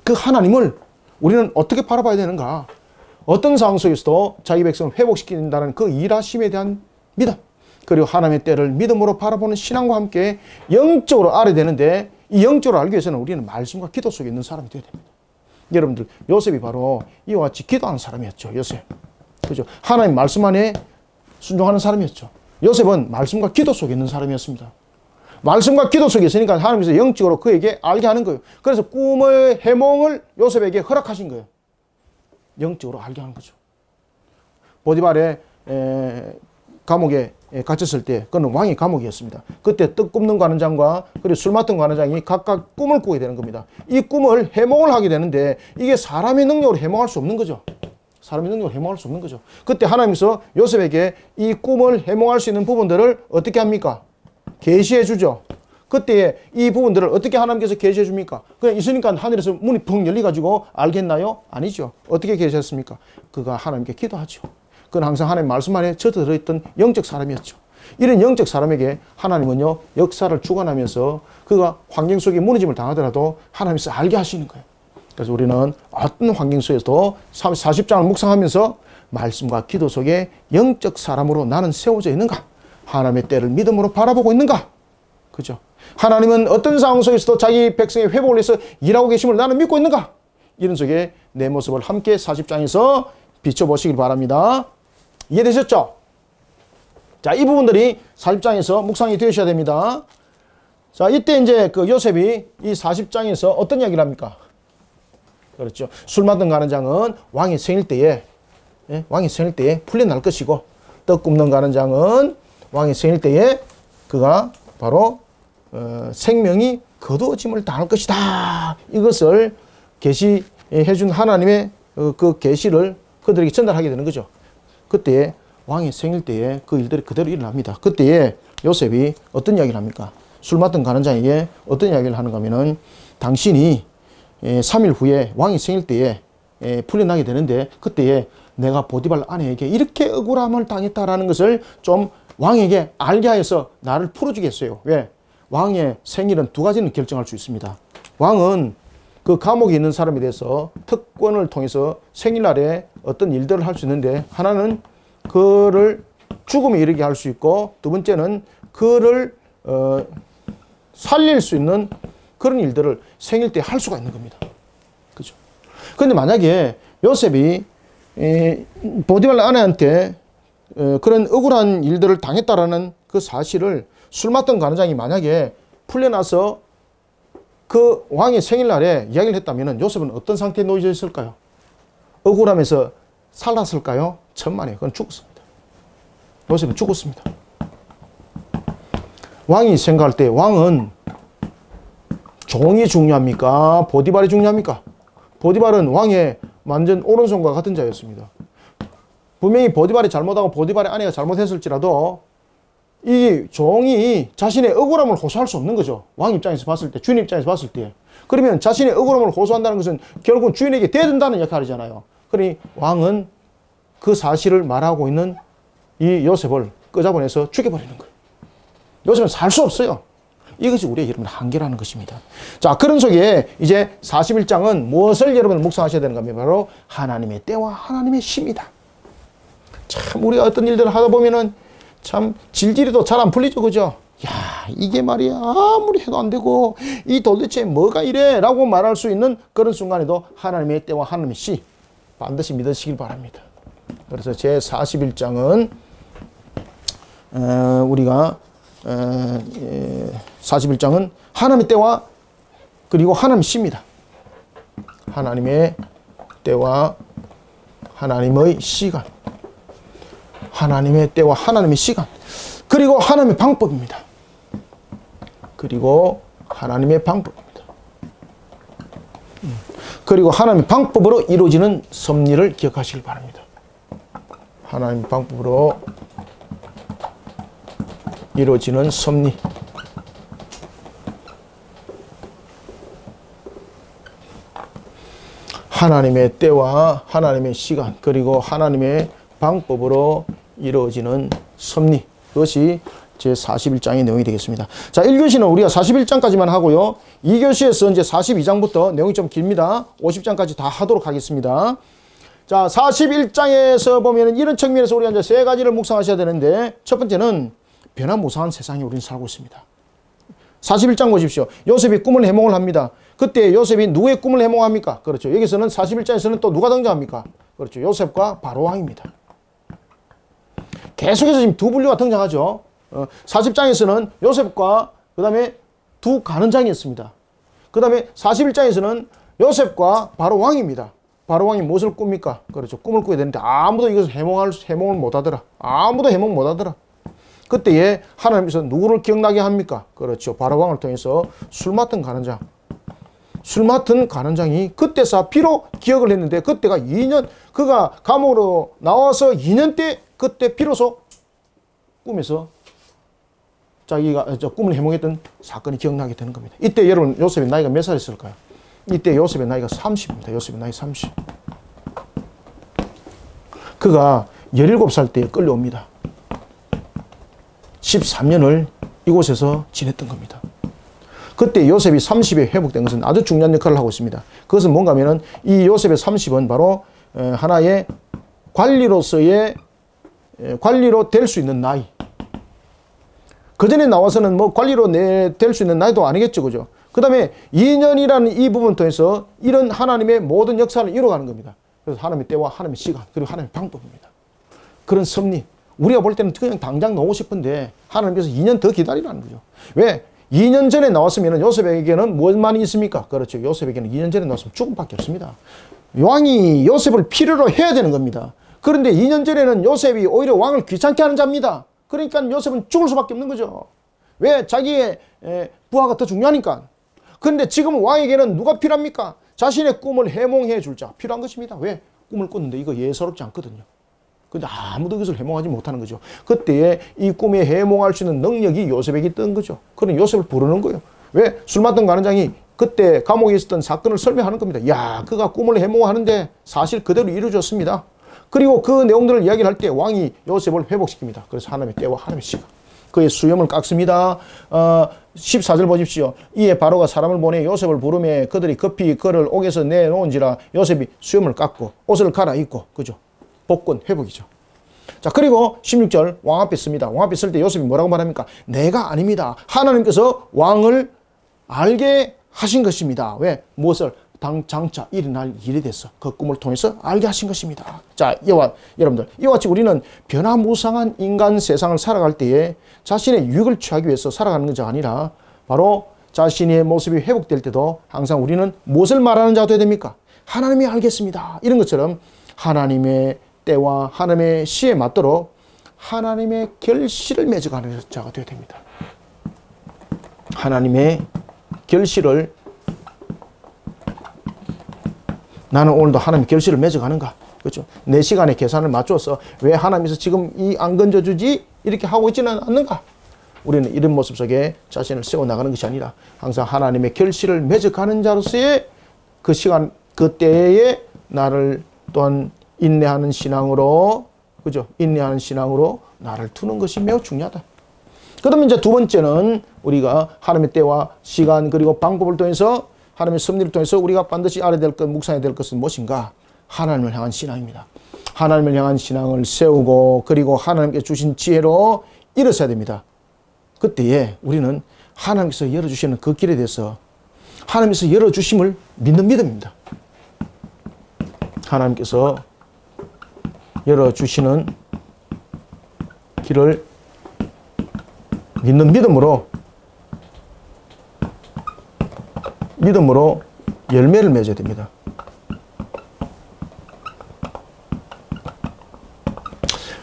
그 하나님을 우리는 어떻게 바라봐야 되는가? 어떤 상황 속에서도 자기 백성을 회복시킨다는 그 일하심에 대한 믿음, 그리고 하나님의 때를 믿음으로 바라보는 신앙과 함께 영적으로 알아야 되는데, 이 영적으로 알기 위해서는 우리는 말씀과 기도 속에 있는 사람이 되어야 됩니다. 여러분들, 요셉이 바로 이와 같이 기도하는 사람이었죠. 요셉. 그죠? 하나님 말씀 안에 순종하는 사람이었죠. 요셉은 말씀과 기도 속에 있는 사람이었습니다. 말씀과 기도 속에 있으니까 하나님께서 영적으로 그에게 알게 하는 거예요. 그래서 꿈의 해몽을 요셉에게 허락하신 거예요. 영적으로 알게 하는 거죠. 보디발의 감옥에 갇혔을 때, 그는 왕의 감옥이었습니다. 그때 떡 굽는 관원장과 그리고 술 맡은 관원장이 각각 꿈을 꾸게 되는 겁니다. 이 꿈을 해몽을 하게 되는데 이게 사람의 능력으로 해몽할 수 없는 거죠. 사람의 능력으로 해몽할 수 없는 거죠. 그때 하나님께서 요셉에게 이 꿈을 해몽할 수 있는 부분들을 어떻게 합니까? 계시해 주죠. 그때 이 부분들을 어떻게 하나님께서 계시해 줍니까? 그냥 있으니까 하늘에서 문이 펑 열려가지고 알겠나요? 아니죠. 어떻게 계시했습니까? 그가 하나님께 기도하죠. 그는 항상 하나님 말씀 안에 젖어 들어있던 영적 사람이었죠. 이런 영적 사람에게 하나님은요, 역사를 주관하면서 그가 환경 속에 무너짐을 당하더라도 하나님께서 알게 하시는 거예요. 그래서 우리는 어떤 환경 속에서도 40장을 묵상하면서 말씀과 기도 속에 영적 사람으로 나는 세워져 있는가? 하나님의 때를 믿음으로 바라보고 있는가? 그죠? 하나님은 어떤 상황 속에서도 자기 백성의 회복을 위해서 일하고 계심을 나는 믿고 있는가? 이런 속에 내 모습을 함께 40장에서 비춰보시길 바랍니다. 이해되셨죠? 자, 이 부분들이 40장에서 묵상이 되셔야 됩니다. 자, 이때 이제 그 요셉이 이 40장에서 어떤 이야기를 합니까? 그렇죠. 술 맡은 관원장은 왕의 생일 때에, 왕의 생일 때에 풀려날 것이고, 떡 굽는 관원장은 왕의 생일 때에 그가 바로 생명이 거두어짐을 당할 것이다. 이것을 계시해 준 하나님의 그 계시를 그들에게 전달하게 되는 거죠. 그때 왕의 생일 때에 그 일들이 그대로 일어납니다. 그때에 요셉이 어떤 이야기를 합니까? 술 맡은 관원장에게 어떤 이야기를 하는가 하면은, 당신이 3일 후에 왕의 생일 때에 풀려나게 되는데, 그때에 내가 보디발 아내에게 이렇게 억울함을 당했다라는 것을 좀 왕에게 알게 하여서 나를 풀어주겠어요. 왜? 왕의 생일은 두 가지는 결정할 수 있습니다. 왕은 그 감옥에 있는 사람에 대해서 특권을 통해서 생일날에 어떤 일들을 할 수 있는데, 하나는 그를 죽음에 이르게 할 수 있고, 두 번째는 그를 살릴 수 있는 그런 일들을 생일 때 할 수가 있는 겁니다. 그죠? 그런데 만약에 요셉이 보디발 아내한테 그런 억울한 일들을 당했다라는 그 사실을 술 맡던 관원장이 만약에 풀려나서 그 왕의 생일날에 이야기를 했다면 요셉은 어떤 상태에 놓여져 있을까요? 억울함에서 살았을까요? 천만에 그건 죽었습니다. 요셉은 죽었습니다. 왕이 생각할 때 왕은 종이 중요합니까? 보디발이 중요합니까? 보디발은 왕의 완전 오른손과 같은 자였습니다. 분명히 보디발이 잘못하고 보디발의 아내가 잘못했을지라도 이 종이 자신의 억울함을 호소할 수 없는 거죠. 왕 입장에서 봤을 때, 주인 입장에서 봤을 때. 그러면 자신의 억울함을 호소한다는 것은 결국은 주인에게 대든다는 역할이잖아요. 그러니 왕은 그 사실을 말하고 있는 이 요셉을 끄잡아내서 죽여버리는 거예요. 요셉은 살 수 없어요. 이것이 우리의 여러분 한계라는 것입니다. 자, 그런 속에 이제 41장은 무엇을 여러분 묵상하셔야 되는가 하면 바로 하나님의 때와 하나님의 심이다. 참 우리가 어떤 일들을 하다 보면은 참 질질이도 잘 안 풀리죠. 그죠? 야, 이게 말이야 아무리 해도 안 되고 이 도대체 뭐가 이래 라고 말할 수 있는 그런 순간에도 하나님의 때와 하나님의 시 반드시 믿으시길 바랍니다. 그래서 제 41장은 우리가 41장은 하나님의 때와 그리고 하나님의 시입니다. 하나님의 때와 하나님의 시간, 하나님의 때와 하나님의 시간, 그리고 하나님의 방법입니다. 그리고 하나님의 방법입니다. 그리고 하나님의 방법으로 이루어지는 섭리를 기억하시길 바랍니다. 하나님의 방법으로 이루어지는 섭리. 하나님의 때와 하나님의 시간 그리고 하나님의 방법으로 이루어지는 섭리. 그것이 제41장의 내용이 되겠습니다. 자, 1교시는 우리가 41장까지만 하고요. 2교시에서 이제 42장부터 내용이 좀 길니다. 50장까지 다 하도록 하겠습니다. 자, 41장에서 보면은 이런 측면에서 우리가 이제 세 가지를 묵상하셔야 되는데, 첫 번째는 변화무쌍한 세상에 우리는 살고 있습니다. 41장 보십시오. 요셉이 꿈을 해몽을 합니다. 그때 요셉이 누구의 꿈을 해몽합니까? 그렇죠. 여기서는 41장에서는 또 누가 등장합니까? 그렇죠. 요셉과 바로왕입니다. 계속해서 지금 두 분류가 등장하죠. 40장에서는 요셉과 그 다음에 두 가는장이었습니다. 그 다음에 41장에서는 요셉과 바로왕입니다. 바로왕이 무엇을 꿉니까? 그렇죠. 꿈을 꾸게 되는데 아무도 이것을 해몽을 못하더라. 아무도 해몽 못하더라. 그때에 하나님께서 누구를 기억나게 합니까? 그렇죠. 바로왕을 통해서 술 맡은 가는장. 술 맡은 가는장이 그때서 비로 기억을 했는데, 그때가 2년, 그가 감옥으로 나와서 2년 때 그때 비로소 꿈에서 자기가 꿈을 해몽했던 사건이 기억나게 되는 겁니다. 이때 여러분 요셉의 나이가 몇 살이었을까요? 이때 요셉의 나이가 30입니다. 요셉의 나이 30. 그가 17살 때 끌려옵니다. 13년을 이곳에서 지냈던 겁니다. 그때 요셉이 30에 회복된 것은 아주 중요한 역할을 하고 있습니다. 그것은 뭔가 하면은 이 요셉의 30은 바로 하나의 관리로 될 수 있는 나이. 그 전에 나와서는 뭐 관리로 될 수 있는 나이도 아니겠죠. 그죠? 그 다음에 2년이라는 이 부분을 통해서 이런 하나님의 모든 역사를 이뤄가는 겁니다. 그래서 하나님의 때와 하나님의 시간 그리고 하나님의 방법입니다. 그런 섭리. 우리가 볼 때는 그냥 당장 나오고 싶은데 하나님께서 2년 더 기다리라는 거죠. 왜? 2년 전에 나왔으면 요셉에게는 무엇만이 있습니까? 그렇죠. 요셉에게는 2년 전에 나왔으면 죽음밖에 없습니다. 왕이 요셉을 필요로 해야 되는 겁니다. 그런데 2년 전에는 요셉이 오히려 왕을 귀찮게 하는 자입니다. 그러니까 요셉은 죽을 수밖에 없는 거죠. 왜? 자기의 부하가 더 중요하니까. 그런데 지금 왕에게는 누가 필요합니까? 자신의 꿈을 해몽해 줄 자 필요한 것입니다. 왜? 꿈을 꿨는데 이거 예사롭지 않거든요. 근데 아무도 이것을 해몽하지 못하는 거죠. 그때에 이 꿈에 해몽할 수 있는 능력이 요셉에게 있던 거죠. 그런 요셉을 부르는 거예요. 왜? 술 맡은 가는장이 그때 감옥에 있었던 사건을 설명하는 겁니다. 야, 그가 꿈을 해몽하는데 사실 그대로 이루어졌습니다. 그리고 그 내용들을 이야기를 할 때 왕이 요셉을 회복시킵니다. 그래서 하나님의 때와 하나님의 시간. 그의 수염을 깎습니다. 14절 보십시오. 이에 바로가 사람을 보내 요셉을 부르매 그들이 급히 그를 옥에서 내놓은지라 요셉이 수염을 깎고 옷을 갈아입고, 그죠? 복권 회복이죠. 자, 그리고 16절 왕 앞에 씁니다. 왕 앞에 쓸 때 요셉이 뭐라고 말합니까? 내가 아닙니다. 하나님께서 왕을 알게 하신 것입니다. 왜? 무엇을? 장차 일어날 일이 됐어. 그 꿈을 통해서 알게 하신 것입니다. 자, 여러분들, 이와 같이 우리는 변화무쌍한 인간 세상을 살아갈 때에 자신의 유익을 취하기 위해서 살아가는 것이 아니라 바로 자신의 모습이 회복될 때도 항상 우리는 무엇을 말하는 자가 되어야 됩니까? 하나님이 알겠습니다. 이런 것처럼 하나님의 때와 하나님의 시에 맞도록 하나님의 결실을 맺어가는 자가 되어야 됩니다. 하나님의 결실을, 나는 오늘도 하나님의 결실을 맺어가는가? 그렇죠? 내 시간에 계산을 맞춰서 왜 하나님께서 지금 이 안 건져주지? 이렇게 하고 있지는 않는가? 우리는 이런 모습 속에 자신을 세워나가는 것이 아니라 항상 하나님의 결실을 맺어가는 자로서의 그 시간, 그 때에 나를 또한 인내하는 신앙으로, 그죠? 인내하는 신앙으로 나를 두는 것이 매우 중요하다. 그 다음에 이제 두 번째는 우리가 하나님의 때와 시간 그리고 방법을 통해서 하나님의 섭리를 통해서 우리가 반드시 알아야 될 것, 묵상해야 될 것은 무엇인가? 하나님을 향한 신앙입니다. 하나님을 향한 신앙을 세우고 그리고 하나님께 주신 지혜로 일어서야 됩니다. 그때에 우리는 하나님께서 열어주시는 그 길에 대해서 하나님께서 열어주심을 믿는 믿음입니다. 하나님께서 열어주시는 길을 믿는 믿음으로 열매를 맺어야 됩니다.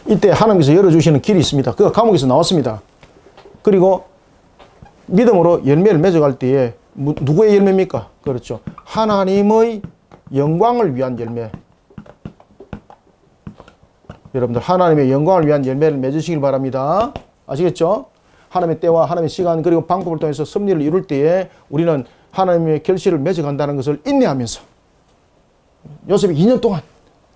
이때 하나님께서 열어주시는 길이 있습니다. 그가 감옥에서 나왔습니다. 그리고 믿음으로 열매를 맺어갈 때에 누구의 열매입니까? 그렇죠. 하나님의 영광을 위한 열매. 여러분들 하나님의 영광을 위한 열매를 맺으시길 바랍니다. 아시겠죠? 하나님의 때와 하나님의 시간 그리고 방법을 통해서 섭리를 이룰 때에 우리는 하나님의 결실을 맺어간다는 것을 인내하면서 요셉이 2년 동안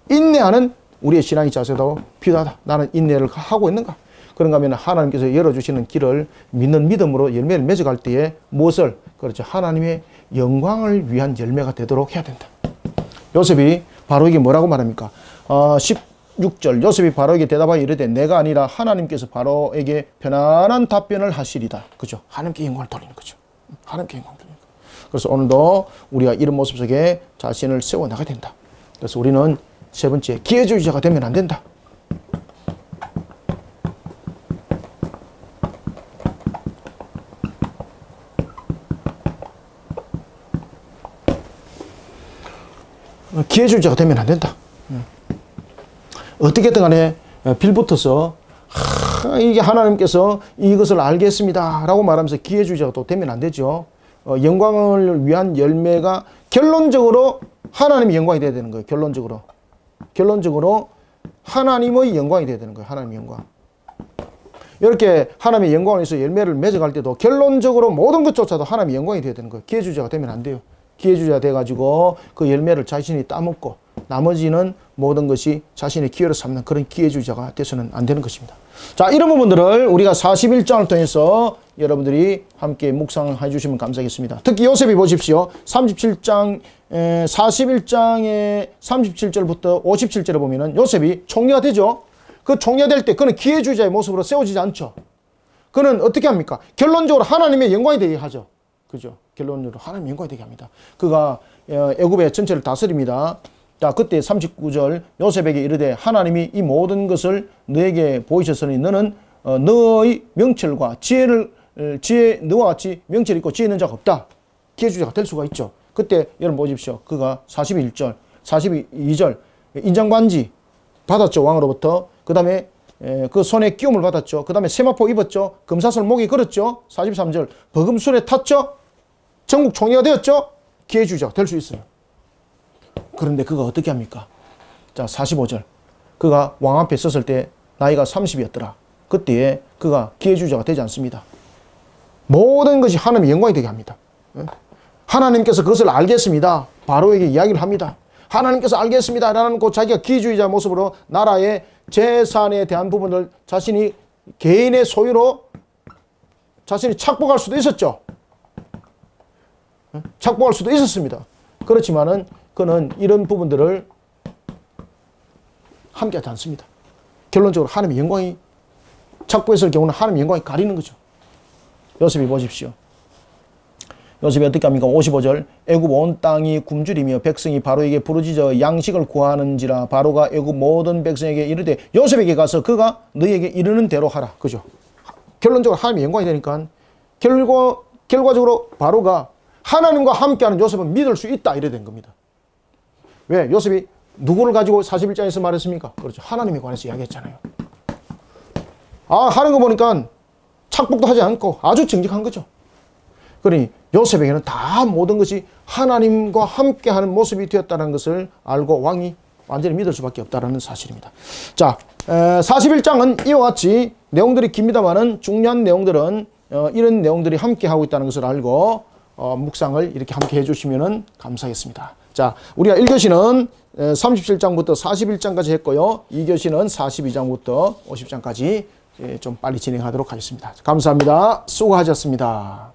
인내하는 우리의 신앙의 자세도 필요하다. 나는 인내를 하고 있는가? 그런가 하면 하나님께서 열어주시는 길을 믿는 믿음으로 열매를 맺어갈 때에 무엇을? 그렇죠. 하나님의 영광을 위한 열매가 되도록 해야 된다. 요셉이 바로에게 뭐라고 말합니까? 16절 요셉이 바로에게 대답하여 이르되 내가 아니라 하나님께서 바로에게 편안한 답변을 하시리다. 그죠? 하나님께 영광을 돌리는 거죠. 하나님께 영광을 돌리는 거. 그래서 오늘도 우리가 이런 모습 속에 자신을 세워나가야 된다. 그래서 우리는 세 번째, 기회주의자가 되면 안 된다. 기회주의자가 되면 안 된다. 어떻게든 간에 빌붙어서 이게 하나님께서 이것을 알겠습니다 라고 말하면서 기회주의자가 또 되면 안 되죠. 영광을 위한 열매가 결론적으로 하나님의 영광이 돼야 되는 거예요. 결론적으로 하나님의 영광이 돼야 되는 거예요. 하나님의 영광. 이렇게 하나님의 영광을 위해서 열매를 맺어갈 때도 결론적으로 모든 것조차도 하나님의 영광이 돼야 되는 거예요. 기회주의자가 되면 안 돼요. 기회주의자 돼가지고 그 열매를 자신이 따먹고 나머지는 모든 것이 자신의 기회로 삼는 그런 기회주의자가 돼서는 안 되는 것입니다. 자, 이런 부분들을 우리가 41장을 통해서 여러분들이 함께 묵상해 주시면 감사하겠습니다. 특히 요셉이 보십시오. 41장의 37절부터 57절에 보면은 요셉이 총리가 되죠. 그 총리가 될 때 그는 기회주의자의 모습으로 세워지지 않죠. 그는 어떻게 합니까? 결론적으로 하나님의 영광이 되게 하죠. 그죠? 결론적으로 하나님의 영광이 되게 합니다. 그가 애굽의 전체를 다스립니다. 자, 그때 39절 요셉에게 이르되 하나님이 이 모든 것을 너에게 보이셨으니 너는 너의 명철과 너와 같이 명철이 있고 지혜 있는 자가 없다. 기회주의자가 될 수가 있죠. 그때 여러분 보십시오. 그가 41절, 42절 인장반지 받았죠. 왕으로부터. 그 다음에 그 손에 끼움을 받았죠. 그 다음에 세마포 입었죠. 금사슬 목에 걸었죠. 43절 버금술에 탔죠. 전국 총리가 되었죠. 기회주의자가 될 수 있어요. 그런데 그가 어떻게 합니까? 자, 45절 그가 왕 앞에 섰을 때 나이가 30이었더라. 그때에 그가 기회주의자가 되지 않습니다. 모든 것이 하나님의 영광이 되게 합니다. 하나님께서 그것을 알겠습니다. 바로에게 이야기를 합니다. 하나님께서 알겠습니다 라는 그 자기가 기회주의자 모습으로 나라의 재산에 대한 부분을 자신이 개인의 소유로 자신이 착복할 수도 있었죠. 착복할 수도 있었습니다. 그렇지만은 그는 이런 부분들을 함께하지 않습니다. 결론적으로 하나님의 영광이 착복했을 경우는 하나님의 영광이 가리는 거죠. 요셉이 보십시오. 요셉이 어떻게 합니까? 55절 애굽 온 땅이 굶주리며 백성이 바로에게 부르짖어 양식을 구하는지라 바로가 애굽 모든 백성에게 이르되 요셉에게 가서 그가 너희에게 이르는 대로 하라. 그죠? 결론적으로 하나님의 영광이 되니까 결과적으로 바로가 하나님과 함께하는 요셉은 믿을 수 있다 이래 된 겁니다. 왜? 요셉이 누구를 가지고 41장에서 말했습니까? 그렇죠. 하나님에 관해서 이야기했잖아요. 하는 거 보니까 착복도 하지 않고 아주 정직한 거죠. 그러니 요셉에게는 다 모든 것이 하나님과 함께하는 모습이 되었다는 것을 알고 왕이 완전히 믿을 수밖에 없다는 사실입니다. 자, 41장은 이와 같이 내용들이 깁니다만은 중요한 내용들은 이런 내용들이 함께하고 있다는 것을 알고 묵상을 이렇게 함께 해주시면 감사하겠습니다. 자, 우리가 1교시는 37장부터 41장까지 했고요. 2교시는 42장부터 50장까지 좀 빨리 진행하도록 하겠습니다. 감사합니다. 수고하셨습니다.